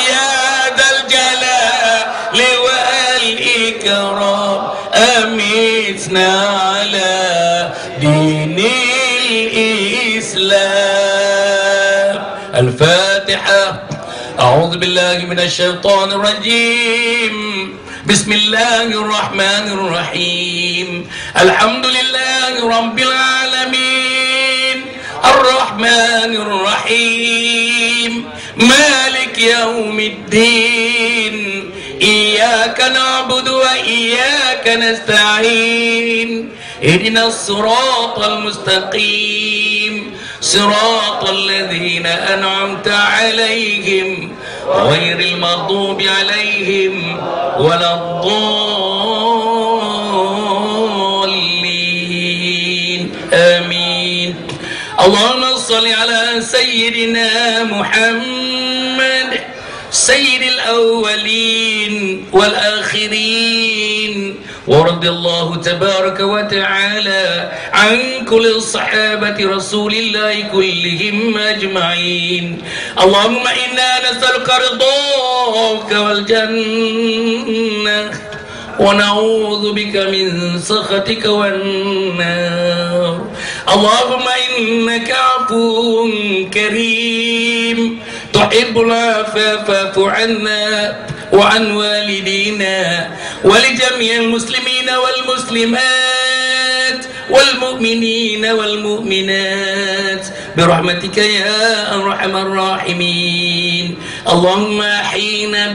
ya Dzal Jalali wal Ikram, amitna ala dinil Islam. الفاتحة. أعوذ بالله من الشيطان الرجيم. بسم الله الرحمن الرحيم. الحمد لله رب العالمين الرحمن الرحيم مالك يوم الدين إياك نعبد وإياك نستعين اهدنا الصراط المستقيم صراط الذين أنعمت عليهم غير المغضوب عليهم ولا الضالين آمين. اللهم صل على سيدنا محمد سيد الأولين والآخرين، ورضي الله تبارك وتعالى عن كل صحابة رسول الله كلهم أجمعين. اللهم إنا نسألك رضاك والجنة ونعوذ بك من سخطك والنار. اللهم إنك عفو كريم تحب العفو فاعف عنا وعن والدينا ولجميع المسلمين والمسلمات والمؤمنين والمؤمنات برحمتك يا أرحم الراحمين. اللهم أحينا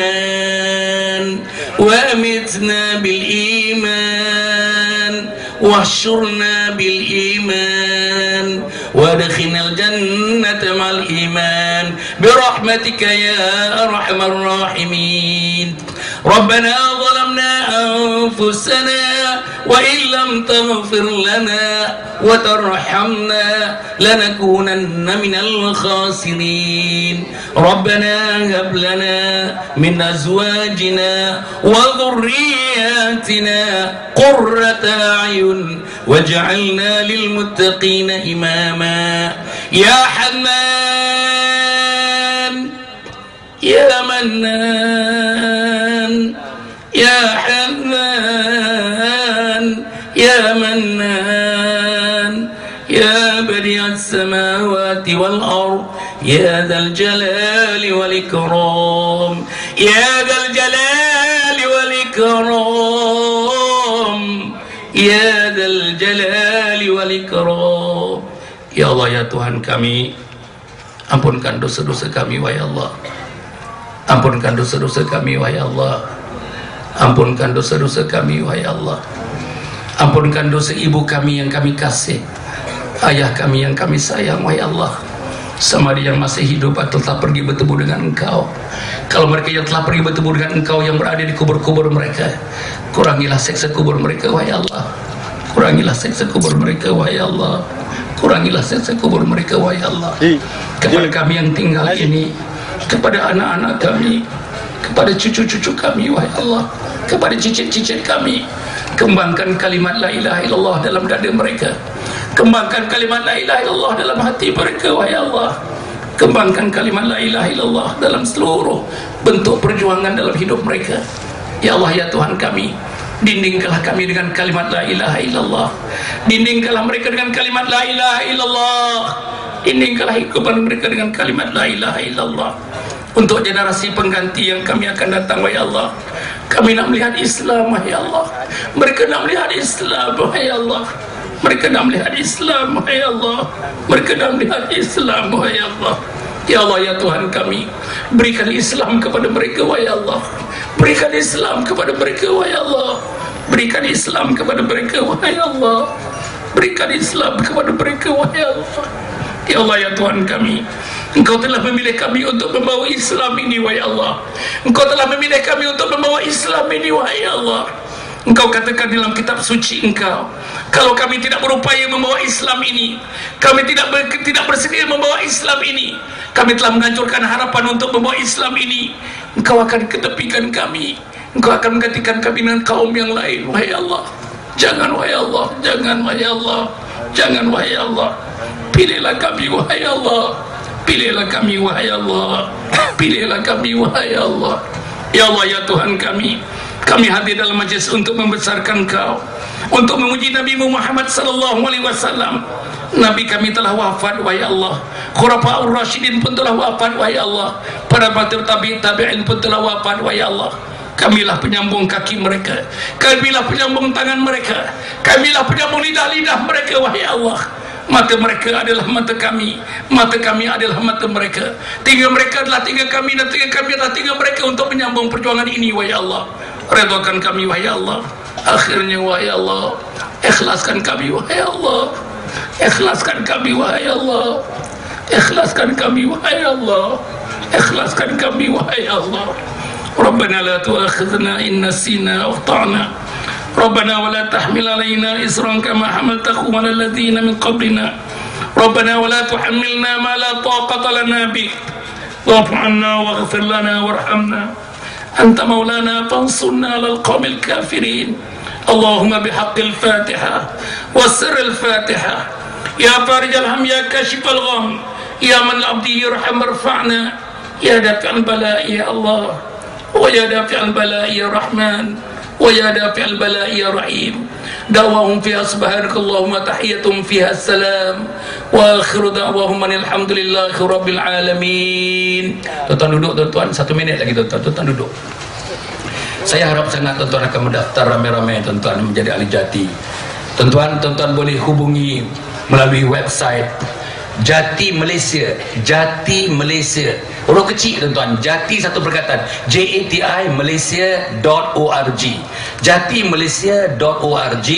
بالإيمان وأمتنا بالإيمان واحشرنا بالإيمان وادخلنا الجنة مع الإيمان برحمتك يا أرحم الراحمين. ربنا ظلمنا أنفسنا وإن لم تغفر لنا وترحمنا لنكونن من الخاسرين. ربنا هب لنا من أزواجنا وذرياتنا قرة أعين واجعلنا للمتقين إماما. يا حنان يا منان يا حنان يا منان يا بديع السماوات والأرض يا ذا الجلال والإكرام يا ذا الجلال والإكرام يا ذا الجلال والإكرام. Ya Allah ya Tuhan kami, ampunkan dosa-dosa kami wahai Allah. Ampunkan dosa-dosa kami wahai Allah. Ampunkan dosa-dosa kami wahai Allah. Ampunkan dosa ibu kami yang kami kasih, ayah kami yang kami sayang wahai Allah. Sama dia yang masih hidup atau telah pergi bertemu dengan Engkau. Kalau mereka yang telah pergi bertemu dengan Engkau yang berada di kubur-kubur mereka, kurangilah siksa kubur mereka wahai Allah. Kurangilah siksa kubur mereka wahai Allah. Kurangilah siksa kubur mereka wahai Allah. Kepada kami yang tinggal ini, kepada anak-anak kami, kepada cucu-cucu kami wahai Allah, kepada cicit-cicit kami, kembangkan kalimat la ilaha illallah dalam dada mereka. Kembangkan kalimat la ilaha illallah dalam hati mereka, wahai Allah. Kembangkan kalimat la ilaha illallah dalam seluruh bentuk perjuangan dalam hidup mereka. Ya Allah, ya Tuhan kami, dindingkanlah kami dengan kalimat la ilaha illallah. Dindingkanlah mereka dengan kalimat la ilaha illallah. Dindingkanlah kehidupan mereka dengan kalimat la ilaha illallah. Untuk generasi pengganti yang kami akan datang, wahai Allah, kami nak melihat Islam, wahai Allah. Mereka nak melihat Islam, wahai Allah. Mereka nak melihat Islam, wahai Allah. Mereka nak melihat Islam, wahai Allah. Ya Allah, ya Tuhan kami, berikan Islam kepada mereka, wahai Allah. Berikan Islam kepada mereka, wahai Allah. Berikan Islam kepada mereka, wahai Allah. Berikan Islam kepada mereka, wahai Allah. Ya Allah, ya Tuhan kami, Engkau telah memilih kami untuk membawa Islam ini, wahai Allah. Engkau telah memilih kami untuk membawa Islam ini, wahai Allah. Engkau katakan dalam kitab suci Engkau, kalau kami tidak berupaya membawa Islam ini, kami tidak bersedia membawa Islam ini, kami telah menghancurkan harapan untuk membawa Islam ini, Engkau akan ketepikan kami. Engkau akan menggantikan kami dengan kaum yang lain, wahai Allah. Jangan, wahai Allah. Jangan, wahai Allah. Jangan, wahai Allah. Pilihlah kami, wahai Allah. Pilihlah kami, wahai Allah. Pilihlah kami, wahai Allah. Ya Allah, ya Tuhan kami, kami hadir dalam majlis untuk membesarkan Kau, untuk memuji Nabi Muhammad sallallahu alaihi wasallam. Nabi kami telah wafat, wahai Allah. Khulafaur Rasyidin pun telah wafat, wahai Allah. Para tabi'in pun telah wafat, wahai Allah. Kamilah penyambung kaki mereka, kamilah penyambung tangan mereka, kamilah penyambung lidah-lidah mereka, wahai Allah. Mata mereka adalah mata kami, mata kami adalah mata mereka. Tinggal mereka adalah tinggal kami, dan tinggal kami adalah tinggal mereka untuk menyambung perjuangan ini, wahai Allah. Redhakan kami, wahai Allah. Akhirnya, wahai Allah, ikhlaskan kami, wahai Allah. Ikhlaskan kami, wahai Allah. Ikhlaskan kami, wahai Allah. Ikhlaskan kami, wahai Allah. Rabbana la tu'akhidhna in nasina aw akhtana. Rabbana wa la tahmil alaina isran kama hamaltahu 'ala alladhina min qablina. Rabbana wa la tuhammilna ma la taqata lana bih. Wa'fu 'anna waghfir lana warhamna. Anta maulana fansurna 'alal qawmil kafirin. Allahumma bihaqqil Fatiha wa sirril Fatiha. Ya farijal ham, ya kashifal gham, ya man al-'abdi yarham irfa'na. Ya dafi'al bala'i ya Allah, wa ya dafi'al bala'i ya Rahman, wa ya dafi'al bala'i ya Rahim. Da'wahum fiha subhanakallahumma tahiyatum fiha salam, wa akhiru da'wahum alhamdulillahi rabbil alamin. Tuan-tuan duduk, tuan-tuan, 1 minit lagi tuan-tuan. Tuan-tuan duduk. Saya harap sangat tuan-tuan akan mendaftar ramai-ramai tuan-tuan menjadi ahli jati. Tuan-tuan boleh hubungi melalui website Jati Malaysia. Jati Malaysia, huruf kecil tuan-tuan, Jati satu perkataan, JATI Malaysia.org. Jati Malaysia.org.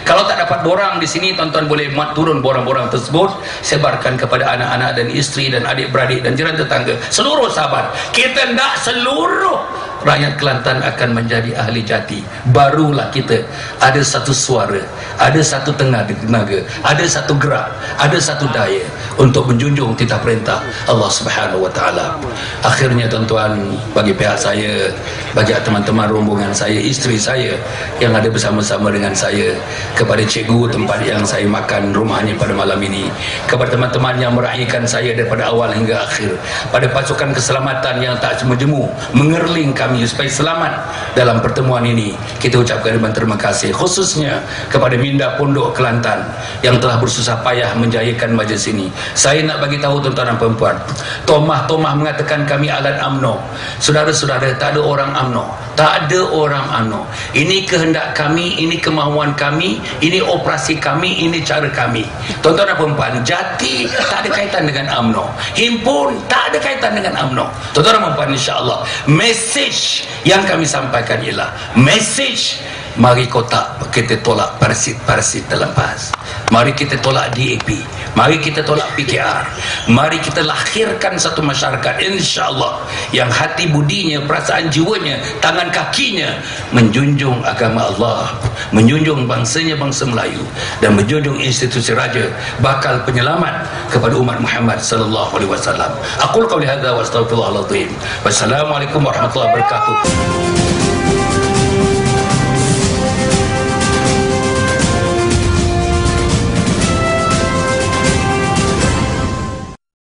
Kalau tak dapat borang di sini, tuan-tuan boleh turun borang-borang tersebut, sebarkan kepada anak-anak dan isteri dan adik-beradik dan jiran tetangga, seluruh sahabat. Kita nak seluruh rakyat Kelantan akan menjadi ahli jati. Barulah kita ada satu suara, ada satu tenaga, ada satu gerak, ada satu daya untuk menjunjung titah perintah Allah Subhanahu wa taala. Akhirnya tuan-tuan, bagi pihak saya, bagi teman-teman rombongan saya, isteri saya yang ada bersama-sama dengan saya, kepada cikgu tempat yang saya makan rumahnya pada malam ini, kepada teman-teman yang meraihkan saya daripada awal hingga akhir, pada pasukan keselamatan yang tak jemu-jemu mengerling kami supaya selamat dalam pertemuan ini, kita ucapkan ribuan terima kasih, khususnya kepada Minda Pondok Kelantan yang telah bersusah payah menjayakan majlis ini. Saya nak bagi tahu tuan-tuan dan perempuan, Tomah mengatakan kami alat UMNO. Saudara-saudara, tak ada orang UMNO, tak ada orang UMNO. Ini kehendak kami, ini kemahuan kami, ini operasi kami, ini cara kami. Tuan-tuan dan perempuan, Jati tak ada kaitan dengan UMNO, Himpun tak ada kaitan dengan UMNO. Tuan-tuan dan perempuan, insya-Allah message yang kami sampaikan ialah message, mari kita tolak parasit dalam PAS. Mari kita tolak DAP. Mari kita tolak PKR. Mari kita lahirkan satu masyarakat, insya-Allah, yang hati budinya, perasaan jiwanya, tangan kakinya menjunjung agama Allah, menjunjung bangsanya, bangsa Melayu, dan menjunjung institusi raja, bakal penyelamat kepada umat Muhammad sallallahu alaihi wasallam. Aqul qauli hadza wa astaghfirullahal azim. Wassalamualaikum warahmatullahi wabarakatuh.